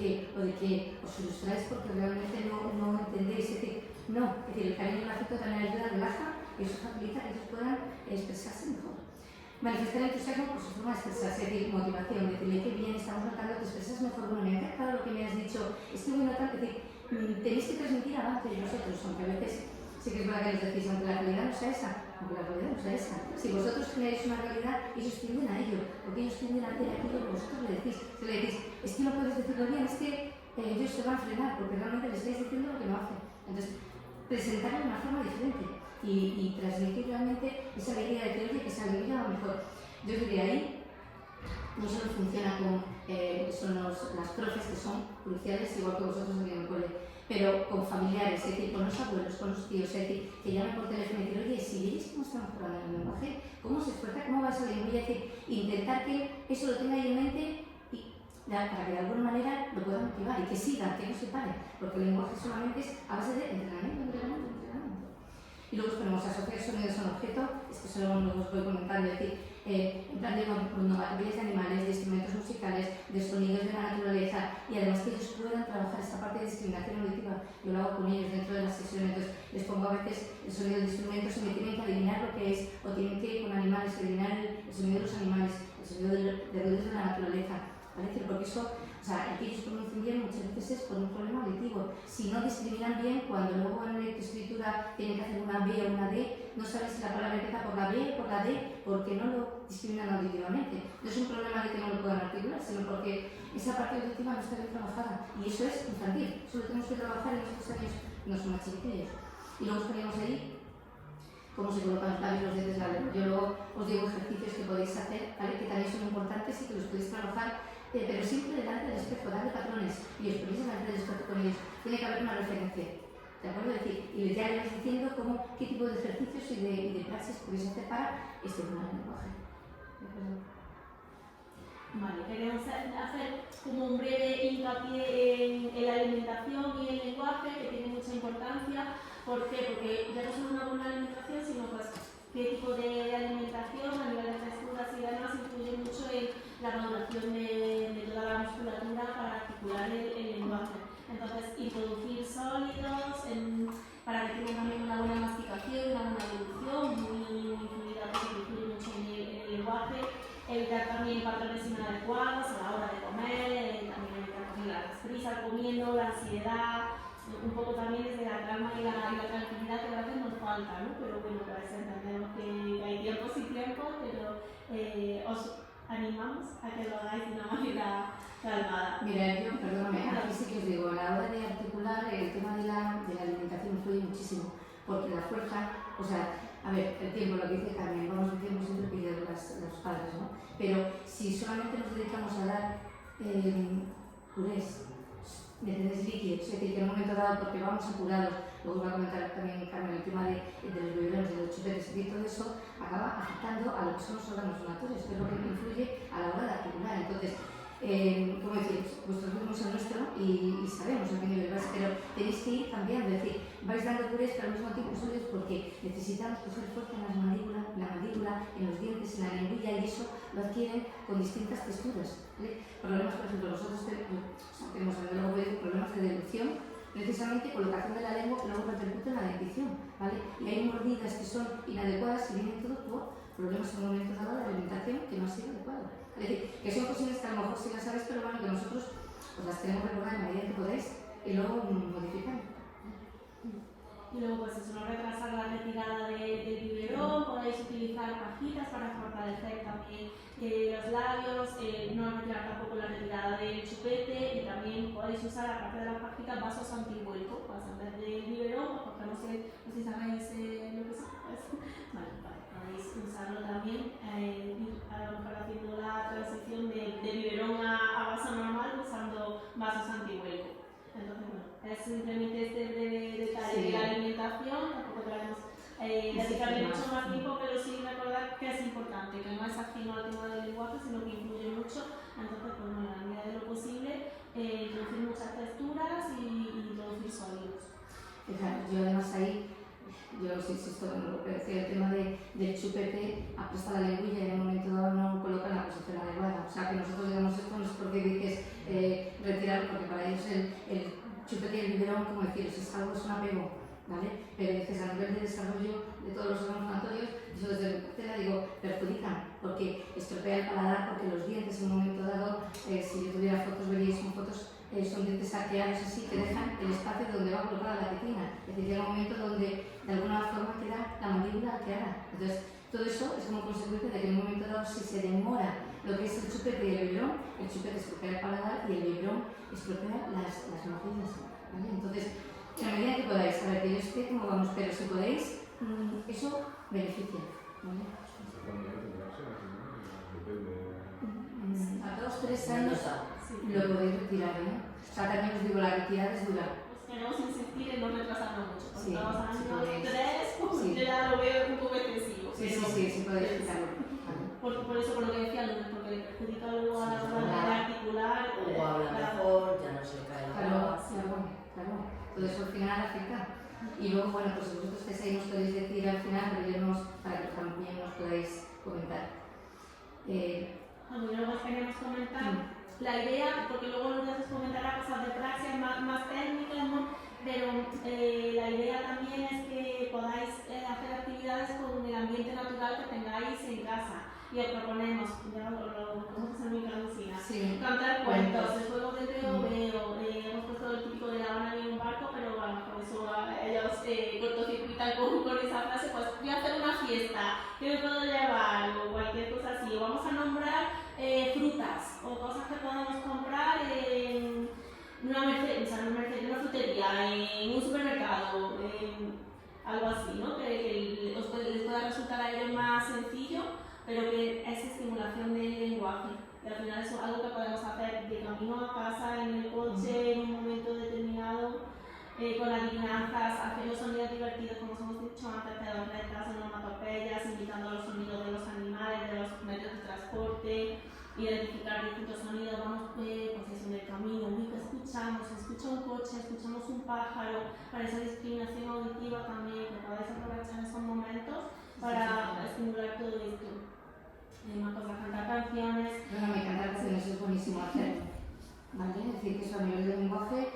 que os frustráis porque realmente no entendéis, es decir, no, es decir, el cariño y el afecto también ayuda, relaja y eso facilita que ellos puedan expresarse mejor. Manifestar entusiasmo por su forma de expresarse, es decir, motivación, decirle que bien, estamos notando que expresas mejor, bueno, me ha encantado lo que me has dicho, es que voy notando, es decir, tenéis que transmitir avance de vosotros, aunque a veces sí que es verdad que les decís, aunque la realidad no sea esa, si vosotros generáis una realidad, ellos tienden a ello, porque ellos tienden a hacer aquello que vosotros le decís. Si le decís, es que no puedes decirlo bien, es que ellos se van a frenar, porque realmente le estáis diciendo lo que no hacen. Entonces, presentarlo de una forma diferente y transmitir realmente esa alegría de que, oye, que esa alegría va mejor. Yo diría ahí, no solo funciona con las profes que son cruciales, igual que vosotros aquí en el cole, pero con familiares, es decir, con los abuelos, con los tíos, es decir, que llamen por teléfono y decir, oye, si veis cómo está mejorando el lenguaje, cómo se esfuerza, cómo va esa lengüilla, es decir, intentar que eso lo tenga ahí en mente y para que de alguna manera lo puedan motivar y que sigan, que no se pare, porque el lenguaje solamente es a base de entrenamiento. Y luego os ponemos a asociar sonidos a un objeto, esto solo os voy comentando, es decir, en plan de onomatopeyas de animales, de instrumentos musicales, de sonidos de la naturaleza y además que ellos puedan trabajar esta parte de discriminación auditiva. Yo lo hago con ellos dentro de las sesiones, entonces les pongo a veces el sonido de instrumentos y me tienen que adivinar lo que es, o tienen que con animales adivinar el sonido de los animales, el sonido de ruidos de la naturaleza, ¿vale? Porque eso, o sea, el que ellos pronuncien bien muchas veces es por un problema auditivo. Si no discriminan bien, cuando luego en la escritura tienen que hacer una B o una D, no saben si la palabra empieza por la B o por la D, porque no lo discriminan auditivamente. No es un problema de que no lo puedan articular, sino porque esa parte auditiva no está bien trabajada. Y eso es infantil, eso lo tenemos que trabajar en estos años, no son más chiquitillos. Y luego os ponemos ahí cómo se colocan los labios, los dientes, la lengua. Yo luego os digo ejercicios que podéis hacer, ¿vale? Que también son importantes y que los podéis trabajar, pero siempre delante del espejo, darle patrones y os ponéis delante del espejo con ellos. Tiene que haber una referencia, ¿de acuerdo? Es decir, y ya le vais diciendo qué tipo de ejercicios y de praxis podéis hacer para estimular el lenguaje. ¿De acuerdo? Vale, queremos hacer como un breve hincapié en la alimentación y el lenguaje, que tiene mucha importancia. ¿Por qué? Porque ya no solo una buena alimentación, sino pues qué tipo de alimentación a nivel de texturas y demás influye mucho en la maduración de toda la musculatura para articular el lenguaje. Entonces, introducir sólidos para que tengan también una buena masticación, una buena evolución, muy fluida, porque influye mucho en el lenguaje. Evitar también patrones inadecuados a la hora de comer, también evitar las prisas comiendo, la ansiedad, un poco también desde la calma y la tranquilidad que a veces nos falta, ¿no? Pero bueno, para eso entendemos que hay tiempos y tiempos, pero os animamos a que lo hagáis de una manera calmada. Mira, yo, perdóname, aquí sí que os digo, a la hora de articular el tema de la alimentación influye muchísimo, porque la fuerza, o sea, a ver, el tiempo, lo que dice Carmen, vamos diciendo siempre que de los padres, ¿no? Pero si solamente nos dedicamos a dar purés, ¿entendéis? Líquidos, es decir, que en un momento dado, porque vamos apurados, luego os voy a comentar también, Carmen, el tema de los biberones, de los chupetes, es decir, todo eso acaba afectando a lo que son los órganos donatorios, que es lo que influye a la hora de articular. Entonces, como decir, vuestro ritmo es el nuestro y sabemos a qué nivel vais, pero tenéis que ir cambiando, es decir, vais dando purés pero al mismo tiempo sólidos porque necesitamos coger fuerza en la mandíbula, en los dientes, en la lengüilla y eso lo adquieren con distintas texturas, ¿vale? Problemas, por ejemplo, nosotros tenemos a nivel logopédico problemas de deducción, precisamente colocación de la lengua que luego repercute en la dentición, ¿vale? Y hay mordidas que son inadecuadas y vienen todo por problemas en un momento dado de alimentación que no ha sido adecuado. Es decir, que son cosas que a lo mejor sí las sabéis, pero bueno, que nosotros os las tenemos que recordar en la medida que podéis y luego modificar. Y luego, pues eso, no retrasar la retirada del biberón, podéis utilizar pajitas para fortalecer también los labios, no retirar tampoco la retirada del chupete, y también podéis usar, aparte de las pajitas, vasos antivuelco, pues en vez del biberón, porque no sé si sabéis lo que es. Vale, podéis usarlo también, a lo mejor haciendo la transición de biberón a vaso normal usando vasos antivuelco. Entonces, bueno, es simplemente este breve detalle de la alimentación, tampoco queremos dedicarle mucho más tiempo, pero sí recordar que es importante, que no es ajeno al tema del lenguaje, sino que influye mucho. Entonces, pues bueno, en la medida de lo posible, introducir muchas texturas y introducir sólidos. Exacto, yo además ahí, yo sí insisto en lo que decía, el tema del chupete, apresta la lengüilla y en un momento dado no coloca en la posición adecuada. O sea, que nosotros digamos esto no es porque dices retirar, porque para ellos el chupete y el biberón, como deciros, es algo, es un apego, ¿vale? Pero dices, a nivel de desarrollo de todos los órganos natorios, eso desde el tercera digo, perjudican, porque estropea el paladar, porque los dientes en un momento dado, si yo tuviera fotos, veríais con fotos, son dientes arqueados así que dejan el espacio donde va colocada la tetina. Es decir, llega un momento donde de alguna forma queda la mandíbula arqueada. Entonces, todo eso es como consecuencia de que en un momento dado, si se demora lo que es el chupete y el biberón, el chupete estropea el paladar y el biberón estropea las mordillas, ¿vale? Entonces, en la medida que podáis, a ver, que yo sé cómo vamos, pero si podéis, eso beneficia, ¿vale? A 2-3 años lo podéis retirar, ¿eh? O sea, también os digo, la retirada es dura. Pues queremos insistir en no retrasarnos mucho. Sí, 2 años, si 3, pues sí. yo ya lo veo un poco excesivo. Sí, podéis quitarlo. Por eso, por lo que decía Lourdes, porque le perjudica luego a la hora de articular. O habla mejor, ya no se le cae la Claro. Todo eso al final afecta. Y luego, bueno, pues vosotros que ahí nos podéis decir al final, rellenos para que también nos podáis comentar. Bueno, y luego queremos comentar la idea, porque luego Lourdes os comentará cosas de praxis más técnicas, ¿no? Pero la idea también es que podáis hacer actividades con el ambiente natural que tengáis en casa. Y os proponemos, ya lo podemos hacer muy cansina, contar cuentos, el juego del veo, hemos puesto el típico de La Habana en un barco, pero a lo mejor eso ellos cortocircuitan con esa frase, pues voy a hacer una fiesta, ¿qué me puedo llevar? O cualquier cosa así, o vamos a nombrar frutas o cosas que podemos comprar en una frutería, en un supermercado, algo así, ¿no? Que les pueda resultar a ellos más sencillo, pero que es estimulación del lenguaje. Y al final eso es algo que podemos hacer de camino a casa, en el coche, en un momento determinado, con adivinanzas, hacer los sonidos divertidos, como os hemos dicho antes, pedorretas, onomatopeyas, imitando los sonidos de los animales, de los medios de transporte, identificar distintos sonidos. Vamos pues eso, en el camino, que escuchamos, se escucha un coche, escuchamos un pájaro, para esa discriminación auditiva también, que podáis aprovechar esos momentos para estimular todo esto. Una cosa, cantar canciones. Bueno, cantar canciones es buenísimo hacerlo, ¿vale? Es decir, que eso a nivel de lenguaje,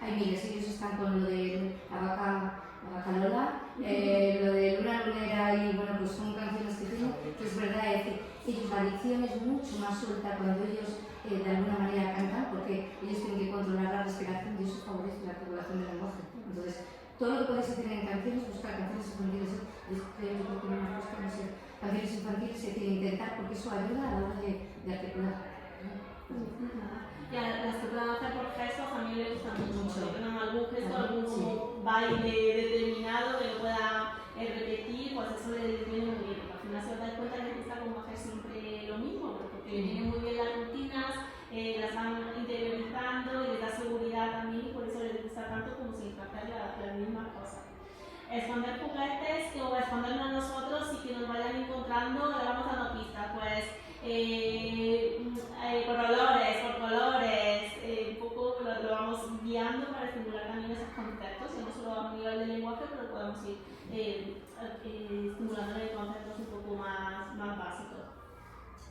hay miles, ellos están con lo de la vaca Lola, lo de Luna Lunera y bueno, pues son canciones que tienen, que es verdad, es decir, ellos la dicción es mucho más suelta cuando ellos de alguna manera cantan, porque ellos tienen que controlar la respiración y eso favorece la articulación del lenguaje. Entonces, todo lo que podéis hacer en canciones, buscar canciones infantiles, canciones infantiles, es decir, intentar, porque eso ayuda a la hora de articular. Y a las que puedan hacer por gestos también les gustan mucho. Que tengan algún gesto, algún Sí. baile determinado que lo pueda repetir, pues eso les viene muy bien. Porque al final se os dais cuenta que les gusta como hacer siempre lo mismo, porque les vienen muy bien las rutinas, las van interiorizando y les da seguridad también, y por eso les gusta tanto como siempre hacer las mismas cosas. Esconder juguetes o escondernos nosotros y que nos vayan encontrando, le vamos dando pistas, pues por olores, por colores, un poco lo vamos guiando para estimular también esos conceptos, y no solo a nivel de lenguaje, pero podemos ir estimulando conceptos un poco más básicos.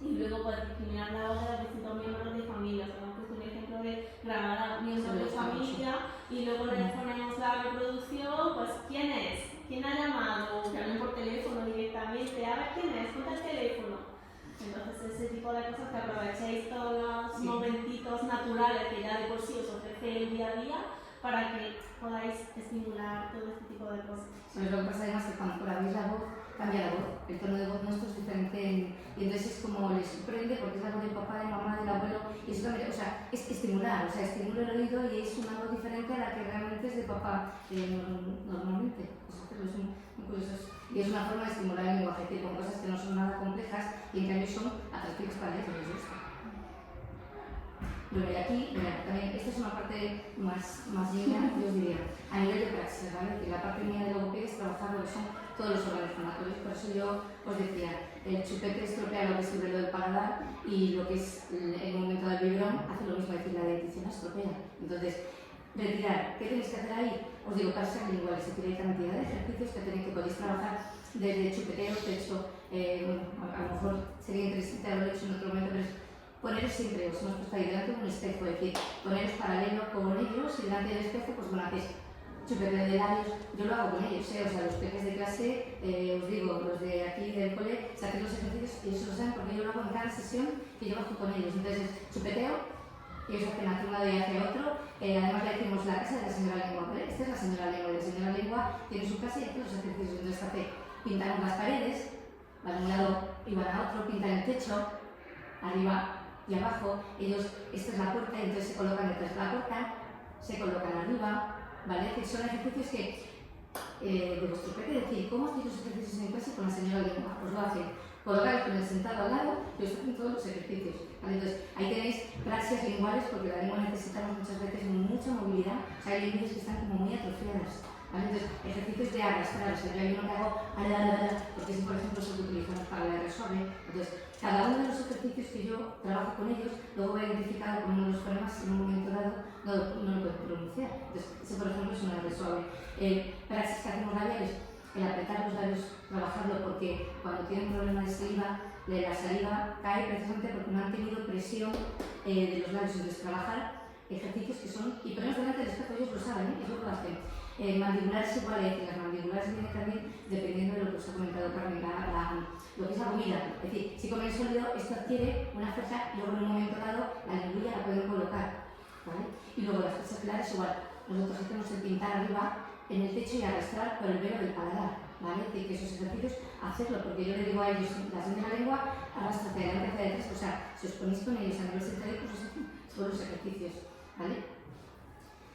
Y luego pues discriminar la voz de los distintos miembros de familia. Tenemos que un ejemplo de grabar a miembros de familia y luego les ponemos la reproducción, pues ¿quién es? ¿Quién ha llamado? Llamen por teléfono directamente, a ver quién es, ponte el teléfono. Entonces ese tipo de cosas, que aprovechéis todos los momentitos naturales que ya de por sí os ofrece el día a día, para que podáis estimular todo este tipo de cosas. ¿Sabes lo que pasa además? Que cuando abrís la voz, cambia la voz. El tono de voz nuestro es diferente y entonces es como les sorprende porque es la voz del papá, de mamá, del abuelo y eso también, o sea, es estimular, o sea, estimula el oído y es una voz diferente a la que realmente es de papá normalmente. Es muy curioso. Y es una forma de estimular el lenguaje, que con cosas que no son nada complejas y en cambio son atractivas para ellos, les gusta. Bueno, y aquí, mira, también, esta es una parte más mía, yo os diría, a nivel de praxis, ¿vale? Que la parte mía de logopedia es trabajar lo que son todos los órganos fonatorios, por eso yo os decía, el chupete estropea lo que es el velo del paladar y lo que es el momento del biberón hace lo mismo, es decir, la dentición la estropea. Entonces, retirar, ¿qué tenéis que hacer ahí? Os digo, pasos linguales, es decir, hay cantidad de ejercicios que podéis trabajar desde chupeteo, techo, a lo mejor sería interesante haberlo hecho en otro momento, pero es poneros siempre, os hemos puesto ahí delante de un espejo, es decir, poneros paralelo con ellos y delante del espejo, pues bueno, hacéis chupeteo de labios, yo lo hago con ellos, o sea, los peques de clase, os digo, los de aquí del cole, se hacen los ejercicios y ellos lo saben porque yo lo hago en cada sesión que yo bajo con ellos, entonces chupeteo, ellos hacen hacia un lado y hacia otro, además le decimos la casa de la señora lengua, ¿vale? Esta es la señora lengua, y la señora lengua tiene su casa y hace los ejercicios, entonces hace, pintamos las paredes, van a un lado y van a otro, pintan el techo, arriba y abajo, ellos, esta es la puerta y entonces se colocan detrás de la puerta, se colocan arriba, ¿vale? Que son ejercicios que de vuestro peque, decir, ¿cómo hacéis los ejercicios en clase con la señora lengua? Pues lo hacen, colocaros con el sentado al lado y os hacen todos los ejercicios, ¿vale? Entonces, ahí tenéis praxias linguales porque la lengua necesitamos muchas veces mucha movilidad, o sea, hay lenguas que están como muy atrofiadas, ¿vale? Entonces, ejercicios de arrastrar, o sea, yo hay uno que hago porque si por ejemplo es el que utilizamos para la R suave, entonces, cada uno de los ejercicios que yo trabajo con ellos, luego voy identificado con uno de los fonemas en un momento dado no lo puedo pronunciar. Entonces, ese por ejemplo es una R suave. Praxis que hacemos labiales, el apretar los labios, trabajarlo porque cuando tienen problema de saliva, la saliva cae precisamente porque no han tenido presión de los labios. Entonces, trabajar ejercicios que son, y ponemos delante del espejo, ellos lo saben, ellos lo hacen. Mandibulares iguales, las mandibulares vienen también dependiendo de lo que os ha comentado Carmen, lo que es la comida. Es decir, si comen sólido, esto adquiere una fuerza y luego en un momento dado la lengüilla la pueden colocar, ¿vale? Y luego las fuerzas pilares igual. Nosotros hacemos el pintar arriba en el techo y arrastrar por el velo del paladar, ¿vale? Es decir, que esos ejercicios, hacerlo, porque yo le digo a ellos, la señora lengua, arrastra hacia adelante, hacia detrás, o sea, si os ponéis con ellos a nivel central, pues os hacen todos los ejercicios, ¿vale?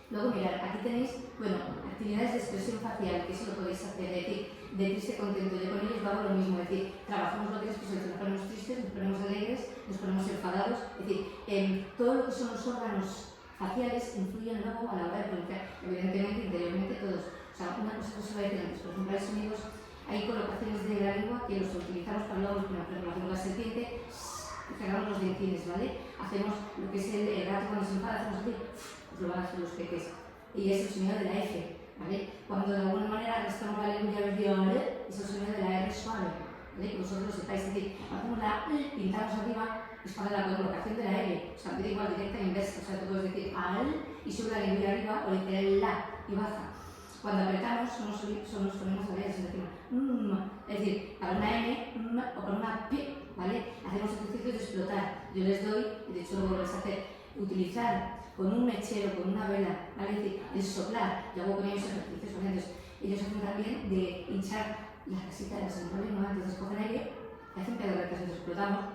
Luego, mirad, aquí tenéis, bueno, actividades de expresión facial, que eso lo podéis hacer, es decir, de triste contento. Yo con ellos lo hago lo mismo, es decir, trabajamos lo que es, pues nos ponemos tristes, nos ponemos alegres, nos ponemos enfadados, es decir, todo lo que son los órganos faciales influyen luego a la hora de pronunciar, evidentemente, interiormente todos. O sea, una cosa que se va a decir antes, por ejemplo, hay sonidos, hay colocaciones de la lengua que los utilizamos para luego, por ejemplo, hacemos la serpiente, cerramos los dientines, ¿vale? Hacemos lo que es el gato cuando se enfada, hacemos así, lo van a hacer los peques. Y es el sonido de la F, ¿vale? Cuando de alguna manera arrastramos la lengua y ya os digo, es el sonido de la R suave, ¿vale? Que vosotros sepáis, es decir, hacemos la pintamos arriba, es para la colocación de la R, o sea, pide igual directa e inversa, o sea, tú puedes decir al y sube la lengua arriba o literal la y baja. Cuando apretamos son los fonemas labiales, es decir, es decir, para una N o para una P, ¿vale? Hacemos ejercicios de explotar. Yo les doy, y de hecho lo volvéis a hacer, utilizar con un mechero, con una vela, ¿vale? Es decir, el soplar, yo hago con ellos ejercicios, ¿vale? Entonces, ellos hacen también de hinchar la casita de la señora lengua, entonces cogen aire y hacen pedaletas, entonces explotamos,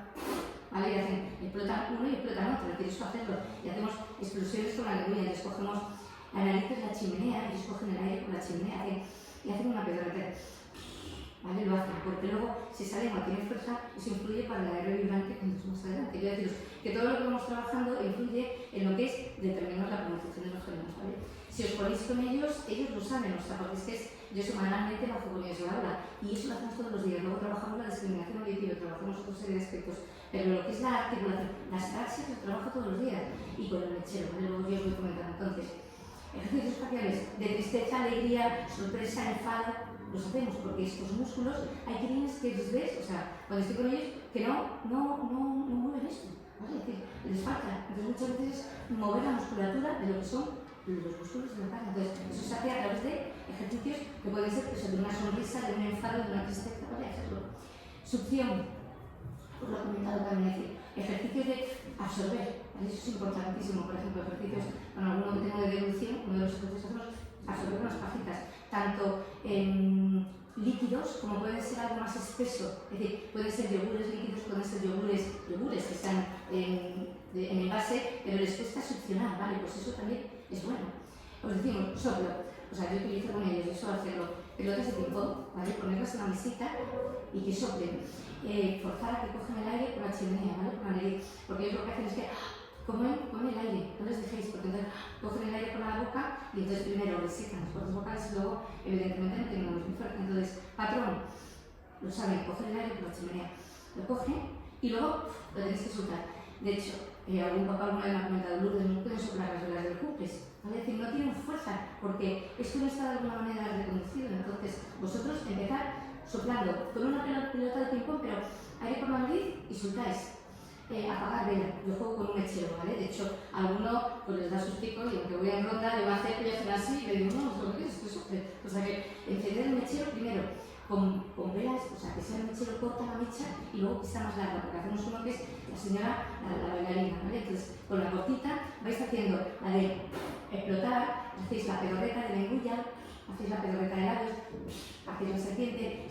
¿vale? Y hacen, explotan uno y explotan otro, es decir, eso hacerlo, y hacemos explosiones con la lengua, entonces cogemos la nariz de la chimenea, ellos cogen el aire con la chimenea y hacen una pedaleta, ¿vale? Lo hacen, porque luego, si esa lengua tiene fuerza, eso influye para la R vibrante cuando estamos adelante. Quiero deciros que todo lo que vamos trabajando influye en lo que es determinar la pronunciación de los fonemas, ¿vale? Si os ponéis con ellos, ellos lo saben, o sea, porque es que yo semanalmente bajo con ellos el aula y eso lo hacemos todos los días. Luego trabajamos la discriminación auditiva, trabajamos otra serie de aspectos, pero lo que es la articulación, las praxis los trabajo todos los días y con el mechero, ¿vale? Luego yo os voy comentando. Entonces, ejercicios faciales de tristeza, alegría, sorpresa, enfado, los hacemos porque estos músculos, hay crías que les ves, o sea, cuando estoy con ellos, que no mueven esto, ¿vale? Es decir, les falta. Entonces muchas veces mover la musculatura de lo que son los músculos de la cara. Entonces, eso se hace a través de ejercicios que pueden ser pues, de una sonrisa, de un enfado, de una tristeza, ¿vale? Hacerlo. Succión, pues lo he comentado también, es decir, ejercicios de absorber, ¿vale? Eso es importantísimo. Por ejemplo, ejercicios, con alguno que tengo de deducción, uno de los ejercicios hacemos absorber unas pajitas, tanto en líquidos como pueden ser algo más espeso, es decir, pueden ser yogures líquidos, pueden ser yogures que están en envase, pero les cuesta succionar, ¿vale? Pues eso también es bueno. Os decimos, soplo, o sea, yo utilizo con ellos, eso hacerlo, pelotas de ping-pong, ¿vale? Ponerlas en la mesita y que soplen, forzar a que cojan el aire por la chimenea, ¿vale? Por la nariz, porque ellos lo que hacen es que comen el aire, no les dejéis, porque entonces cogen el aire por la boca y entonces primero les secan las cuerdas vocales y luego, evidentemente, no tienen muy fuerte. Entonces, patrón, lo saben, cogen el aire por la chimenea, lo cogen y luego lo tenéis que soltar. De hecho, algún papá alguna vez me ha comentado, Lourdes, no pueden soplar las velas del cumples, ¿vale? Es decir, no tienen fuerza, porque esto no está de alguna manera reconocido. Entonces, vosotros empezar soplando con una pelota de ping-pong, pero aire por la nariz y soltáis. Apagar vela, yo juego con un mechero, ¿vale? De hecho, a alguno pues les da sustico y aunque voy en ronda le va a hacer que yo hacer así y le digo, no, ¿eso qué es? Esto es sopre. O sea que encender el mechero primero con velas, o sea que sea el mechero corta la mecha y luego que sea más larga, porque hacemos uno que es la señora, la bailarina, ¿vale? Entonces, con la cortita vais haciendo la de explotar, hacéis la pedorreta de lengüilla, hacéis la pedorreta de labios, hacéis la serpiente,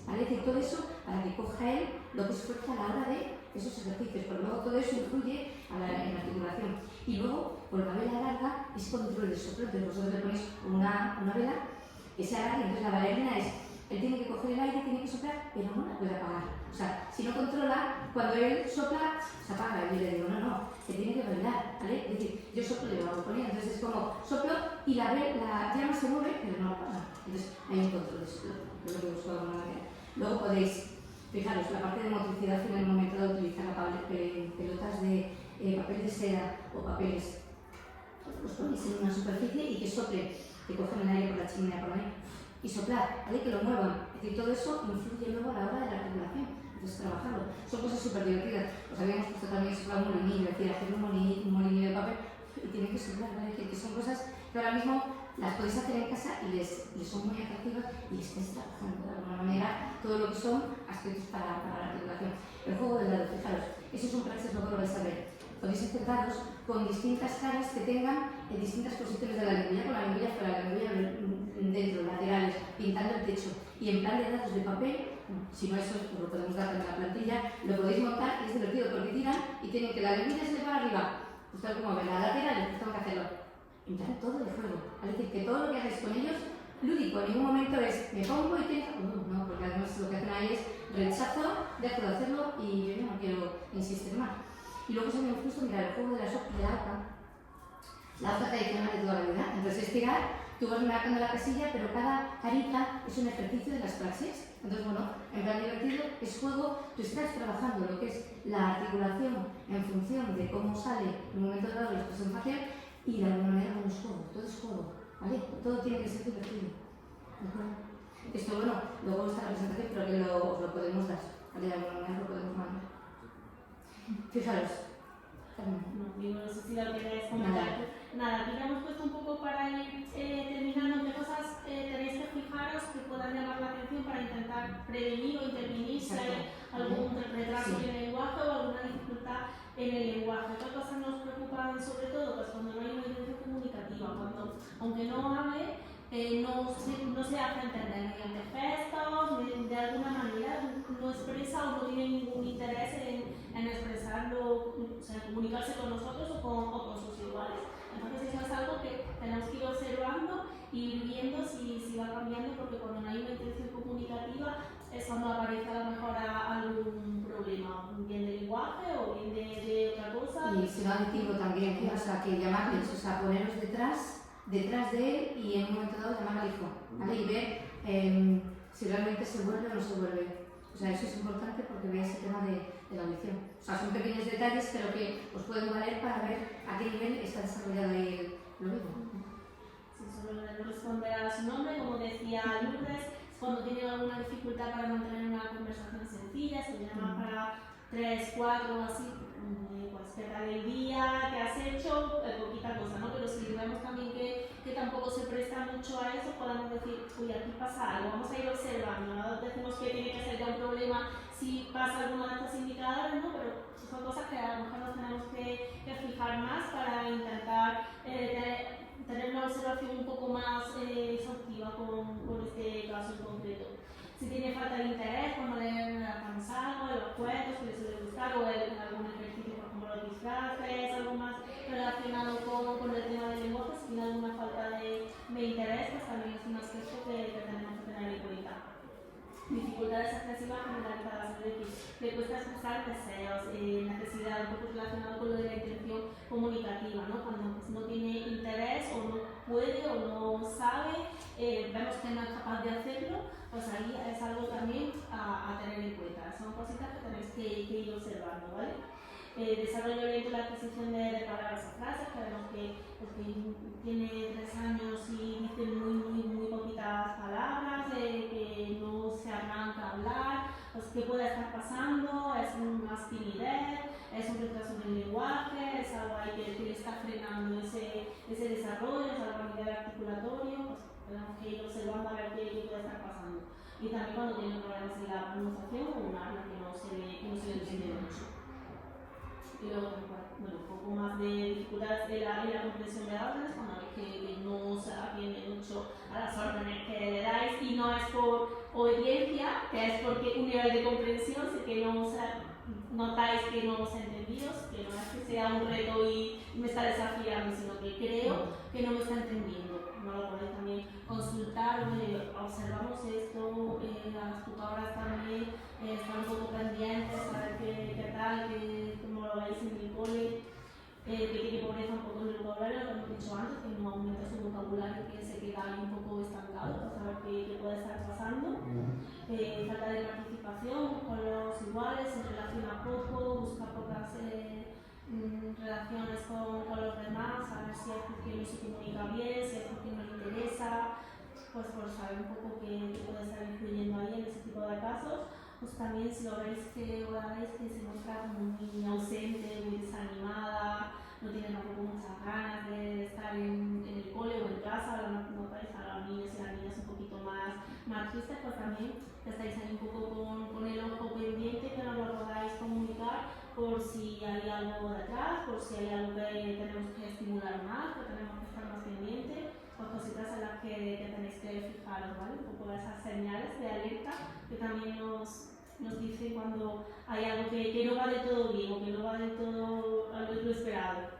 ¿vale? Es decir, todo eso para que coja él lo que es fuerza a la hora de esos ejercicios, pero luego todo eso influye en la articulación. Y luego, con la vela larga, es control del soplo. Entonces vosotros le ponéis una vela que sea larga, y entonces la bailarina es, él tiene que coger el aire, tiene que soplar, pero no la puede apagar. O sea, si no controla, cuando él sopla, se apaga. Y yo le digo, no, que tiene que bailar, ¿vale? Es decir, yo soplo y le hago poner, entonces es como soplo y la llama se mueve, pero no la apaga. Entonces hay un control de soplo, que es lo que busco de alguna manera. Luego podéis, fijaros, la parte de motricidad en el momento de utilizar pelotas de papel de seda o papeles, los ponéis en una superficie y que sople, que cogen el aire por la chimenea por ahí y soplar, ¿vale? Que lo muevan. Es decir, todo eso influye luego a la hora de la articulación. Entonces, trabajarlo. Son cosas súper divertidas. Os habíamos puesto también soplar un molinillo, es decir, hacer un molinillo de papel y tienen que soplar, ¿vale? Es decir, que son cosas que ahora mismo las podéis hacer en casa y les son muy atractivas y estáis trabajando de alguna manera todo lo que son aspectos para la articulación. El juego del dado, fijaros, eso es un praxis, luego lo vais a ver. Podéis hacer dados con distintas caras que tengan distintas posiciones de la lengüilla, con la lengüilla fuera, la lengüilla dentro, laterales, pintando el techo. Y en plan de dados de papel, si no eso os lo podemos dar en la plantilla, lo podéis montar y es divertido porque tiran y tienen que la lengüilla se va arriba. Pues tal como ven, la lateral, pues tengo que hacerlo. En plan todo el juego. Es decir, que todo lo que hacéis con ellos, lúdico, en ningún momento es me pongo y pienso, no, porque además lo que hacen ahí es rechazo, dejo de hacerlo y yo ya no quiero insistir más. Y luego se me justo, mira, el juego de la sopa y la hoja. La hoja tradicional de toda la vida. Entonces es tirar, tú vas marcando la casilla, pero cada carita es un ejercicio de las praxis. Entonces, bueno, en plan divertido, es juego, tú estás trabajando lo que es la articulación en función de cómo sale en un momento dado la expresión facial y de alguna manera no es juego, todo es juego, ¿vale? Todo tiene que ser divertido. ¿De acuerdo? Esto, bueno, luego está la presentación, pero que os lo podemos dar, ¿vale? De alguna manera lo podemos mandar. Fijaros. No, digo, no sé si lo queréis comentar. Nada, aquí ya hemos puesto un poco para ir terminando qué cosas tenéis que fijaros que puedan llamar la atención para intentar prevenir o intervenir si hay algún retraso en el lenguaje o alguna dificultad en el lenguaje. ¿Qué cosas nos preocupan sobre todo? Pues cuando no hay una intención comunicativa, cuando aunque no hable, no se hace entender mediante gestos, de alguna manera no expresa o no tiene ningún interés en expresarlo, o sea, comunicarse con nosotros o con sus iguales. Entonces eso es algo que tenemos que ir observando y ir viendo si va cambiando, porque cuando no hay una intención comunicativa es cuando aparece a lo mejor algún problema, bien de lenguaje o bien de otra cosa. Y si no aditivo también, o sea, que llamarles, o sea, poneros detrás de él y en un momento dado llamar al hijo, ¿vale? Y ver si realmente se vuelve o no se vuelve. O sea, eso es importante porque veáis el tema de la audición. O sea, son pequeños detalles, pero que os pueden valer para ver a qué nivel está desarrollado ahí el oído. Sí, solo responder a su nombre, como decía Lourdes, cuando tiene alguna dificultad para mantener una conversación sencilla, se llama para 3, 4 o así, pues qué tal el día, qué has hecho, poquita cosa, ¿no? Pero si vemos también que tampoco se presta mucho a eso, podemos decir, uy, aquí pasa algo, vamos a ir observando, no decimos que tiene que ser ya un problema si pasa alguna de estos indicadores, ¿no? Pero son cosas que a lo mejor nos tenemos que fijar más para intentar tener una observación un poco más exhaustiva con este caso en concreto. Si tiene falta de interés, cuando leen algo, en los cuentos que les suele gustar, o en algún ejercicio, por ejemplo, los disfraces, algo más relacionado con el tema del lenguaje, si tiene alguna falta de interés, pues también es un aspecto que tenemos que tener en cuenta. Dificultades excesivas generalizadas, es decir, le cuesta expresar deseos, necesidades, un poco relacionado con lo de la intención comunicativa, ¿no? Cuando pues, no tiene interés o no puede o no sabe, vemos que no es capaz de hacerlo, pues ahí es algo también a tener en cuenta. Son cositas que tenéis que ir observando, ¿vale? Desarrollo lento la adquisición de palabras o frases, que vemos que tiene 3 años y dice muy poquitas palabras, que no se arranca a hablar, pues qué puede estar pasando, es más timidez, es un retraso del lenguaje, es algo ahí que le está frenando ese desarrollo, es algo a nivel articulatorio, pues tenemos que ir observando a ver qué puede estar pasando. Y también cuando tiene problemas en la pronunciación o un habla que no se le entiende mucho. Y luego, bueno, un poco más de dificultades en la comprensión de órdenes, cuando veis que no se atiende mucho a las órdenes que le dais, y no es por obediencia, que es porque un nivel de comprensión, sé que no notáis que no os he entendido, que no es que sea un reto y me está desafiando, sino que creo que no me está entendiendo. No lo podéis también consultar, observamos esto, las tutoras también están un poco pendientes, saber qué tal, cómo lo veis en el cole, que tiene pobreza un poco en el vocabulario, lo que hemos dicho antes, que no aumenta su vocabulario, que se queda ahí un poco estancado, para saber qué puede estar pasando. Falta de participación con los iguales, se relaciona poco, busca pocas relaciones con los demás, a ver si es porque no se comunica bien, si es porque no le interesa, pues por saber un poco qué puede estar influyendo ahí en ese tipo de casos. Pues también si lo veis que se muestra como muy ausente, muy desanimada, no tiene tampoco muchas ganas de estar en el cole o en casa, notáis a los niños y las niñas un poquito más tristes, pues también estáis ahí un poco con el ojo pendiente, que no lo podáis comunicar por si hay algo detrás, por si hay algo que tenemos que estimular más, que tenemos que estar más pendientes, pues cositas en las que tenéis que fijaros, ¿vale? Un poco de esas señales de alerta que también nos dice cuando hay algo que no va del todo bien o que no va del todo a lo esperado.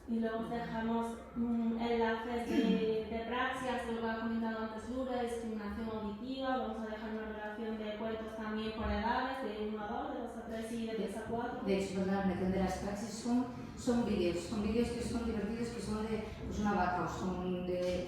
Y luego dejamos enlaces de praxias, de lo que ha comentado antes Lura, de discriminación auditiva. Vamos a dejar una relación de cuentos también por edades, de 1 a 2, de 2 a 3 y de 3 a 4. De hecho, la mención de las praxis son vídeos que son divertidos, que son de pues, una vaca, o son de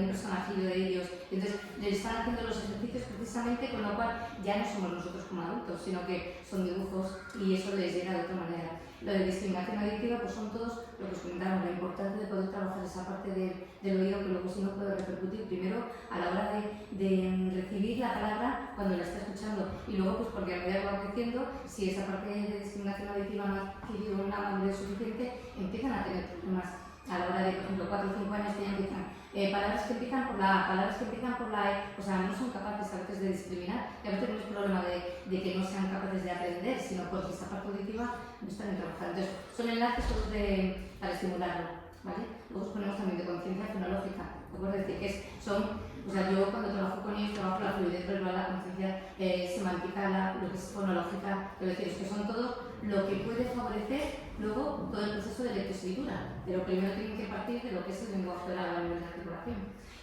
un personajillo de ellos. Entonces, les están haciendo los ejercicios precisamente, con lo cual ya no somos nosotros como adultos, sino que son dibujos y eso les llega de otra manera. Lo de discriminación auditiva, pues son todos lo que os comentamos, la importancia de poder trabajar esa parte del oído, que luego si no puede repercutir primero a la hora de recibir la palabra cuando la está escuchando, y luego pues porque a medida que va creciendo, si esa parte de discriminación auditiva no ha adquirido una madurez suficiente, empiezan a tener problemas a la hora de, por ejemplo, 4 o 5 años que ya empiezan palabras que empiezan por la A, palabras que empiezan por la E, o sea, no son capaces a veces de discriminar, y a veces no es problema de que no sean capaces de aprender, sino porque esa parte auditiva no están trabajando. Entonces, son enlaces todos para estimularlo, ¿vale? Luego os ponemos también de conciencia fonológica, ¿de acuerdo? Es decir, o sea, yo cuando trabajo con ellos trabajo la fluidez verbal, la conciencia semántica, lo que es fonológica, es decir, que son todo lo que puede favorecer luego todo el proceso de lectoescritura, pero primero tienen que partir de lo que es el lenguaje oral a nivel de articulación.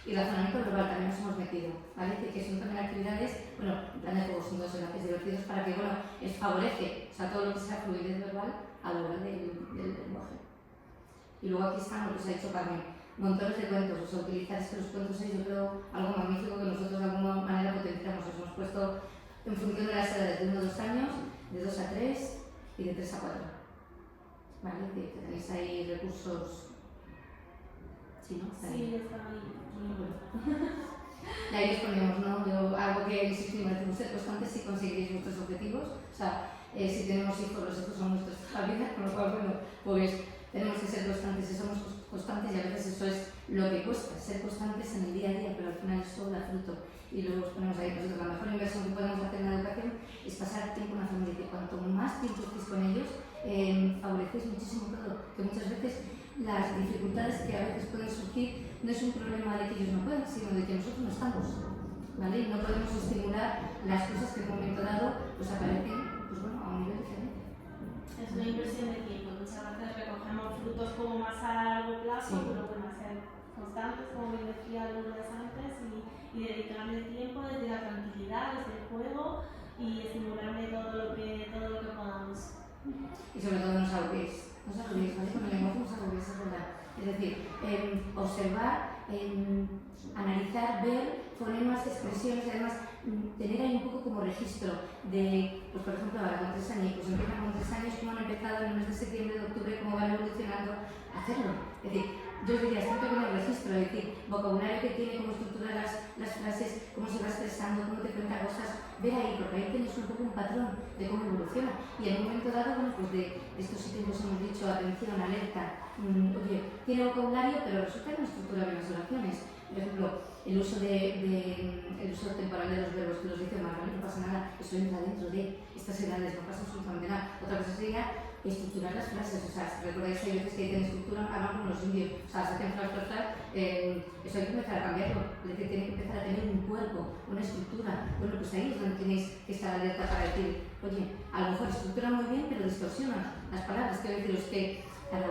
Y razonamiento verbal también nos hemos metido, ¿vale? Que son también actividades, bueno, en plan de juegos, son dos enlaces divertidos para que, bueno, favorece, o sea, todo lo que sea fluidez verbal a la hora del lenguaje. Y luego aquí están lo que os ha dicho Carmen, montones de cuentos, o sea, utilizar los cuentos es, yo creo, algo magnífico que nosotros de alguna manera potenciamos. Os hemos puesto en función de las edades de 1 a 2 años, de 2 a 3 y de 3 a 4. ¿Vale? Que tenéis ahí recursos. Sí, ¿no? Sí, está ahí. Y ahí os ponemos, ¿no? Algo que insistimos, decimos, ser constantes si conseguiréis vuestros objetivos. O sea, si tenemos hijos, los hijos son nuestros familias, con lo cual, bueno, pues tenemos que ser constantes. Si somos constantes, y a veces eso es lo que cuesta, ser constantes en el día a día, pero al final eso da fruto. Y luego os ponemos ahí, nosotros la mejor inversión que podemos hacer en la educación es pasar tiempo en la familia, que cuanto más tiempo estéis con ellos, favorecéis muchísimo todo, que muchas veces las dificultades que a veces pueden surgir no es un problema de que ellos no puedan, sino de que nosotros no estamos, ¿vale? Y no podemos estimular las cosas que en un momento dado pues aparecen, pues bueno, a un nivel diferente. Es una inversión de tiempo, muchas veces recogemos frutos como más a largo plazo, pero bueno, ser constantes, como bien decía Lourdes antes, y dedicarle tiempo desde la tranquilidad, desde el juego y estimularle todo lo que podamos. Y sobre todo no os agobiéis, ¿vale? Con el lenguaje no os agobiéis, es verdad. Es decir, observar, analizar, ver fonemas, expresiones, además tener ahí un poco como registro de, pues por ejemplo, ahora con 3 años, pues empiezan con 3 años, cómo han empezado en el mes de septiembre, de octubre, cómo van evolucionando, hacerlo. Es decir, yo diría, siempre con el registro, es decir, vocabulario que tiene, cómo estructura las frases, cómo se va expresando, cómo te cuenta cosas, ver ahí, porque ahí tienes un poco un patrón de cómo evoluciona. Y en un momento dado, bueno, pues de estos sitios hemos dicho, atención, alerta, oye, tiene vocabulario, pero resulta que no estructura bien las oraciones. Por ejemplo, el uso temporal de los verbos, que los dice mal, ¿vale? No pasa nada, eso entra dentro de estas edades, no pasa absolutamente nada. Otra cosa sería estructurar las frases, o sea, si recordáis hay veces que dicen estructura, hablan como los indios, o sea, se hacen frases, eso hay que empezar a cambiarlo, es decir, tiene que empezar a tener un cuerpo, una estructura. Bueno, pues ahí es donde tenéis que estar alerta para decir, oye, a lo mejor estructura muy bien, pero distorsiona las palabras, quiero deciros que cada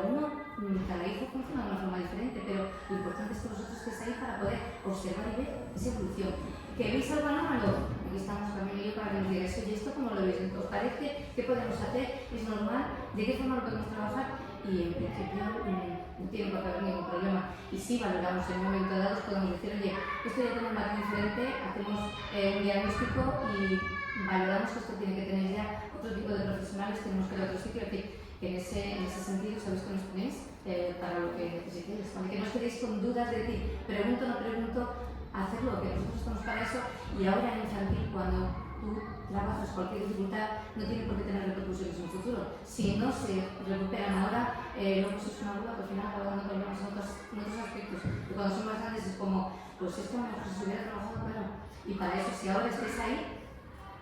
hijo funciona de una forma diferente, pero lo importante es que vosotros estéis ahí para poder observar y ver esa evolución. ¿Que veis algo anómalo? Aquí estamos también y yo para que nos digáis, oye, ¿esto cómo lo veis? ¿Os parece? ¿Qué podemos hacer? ¿Es normal? ¿De qué forma lo podemos trabajar? Y en principio no tiene por qué haber ningún problema. Y si valoramos en un momento dado, podemos decir, oye, esto ya tiene un marco diferente, hacemos un diagnóstico y valoramos que esto tiene que tener ya otro tipo de profesionales, tenemos que ir a otro sitio. Que en ese sentido sabéis que nos tenéis para lo que necesitéis, ¿vale? Que no os quedéis con dudas de decir, pregunto, no pregunto, hacerlo, que nosotros estamos para eso. Y ahora en infantil, cuando tú trabajas cualquier dificultad, no tiene por qué tener repercusiones en un futuro. Si no se recuperan ahora, luego es una duda que al final acaba dando problemas en otros aspectos. Y cuando son más grandes es como, pues esto no se hubiera trabajado, claro. Y para eso, si ahora estáis ahí,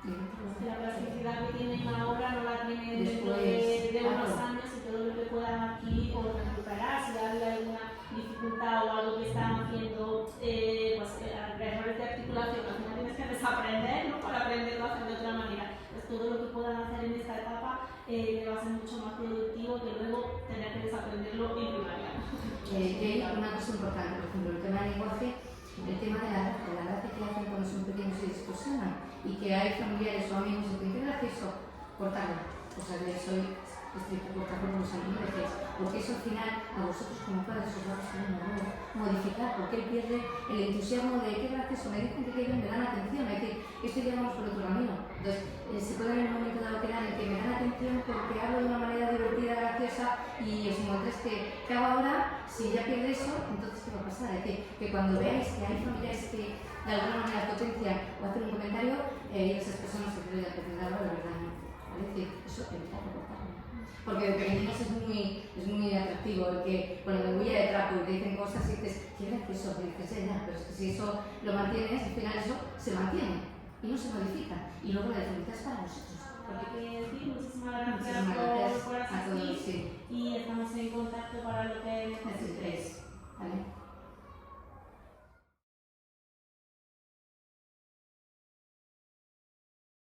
la plasticidad que tienen ahora no la tienen dentro de unos años, y todo lo que puedan aquí o recuperar, si hay alguna dificultad o algo que están haciendo, pues errores de articulación, al final tienes que desaprender, ¿no? Para aprenderlo a hacer de otra manera. Pues todo lo que puedan hacer en esta etapa va a ser mucho más productivo que luego tener que desaprenderlo en primaria. Y hay una cosa importante, por ejemplo, el tema del lenguaje, el tema de la gracia que hacen cuando son pequeños y distorsionan, y que hay familiares o amigos que tienen acceso, cortarlo. O sea, que soy estricto, cortarlo con los amigos, porque eso al final a vosotros como padres os va a costar un error modificar, porque él pierde el entusiasmo de qué gracioso, me dicen que bien, me dan atención, es decir, esto ya vamos por otro camino. Entonces, se puede en un momento dado quedar en que me dan atención porque hablo de una manera divertida, graciosa, y os encontréis que hago ahora, si ya pierde eso, entonces ¿qué va a pasar? Es decir, que cuando veáis que hay familiares que de alguna manera potencian o hacen un comentario, esas personas se creen apreciar la verdad, ¿no? Es decir, eso evitarlo. Porque de pequeñinos es muy atractivo el que con la lengüilla de trapo y te dicen cosas y dices, qué gracioso, y dices, ya, pero es que si eso lo mantienes, al final eso se mantiene y no se modifica. Y luego la dificultad es para vosotros. Muchísimas gracias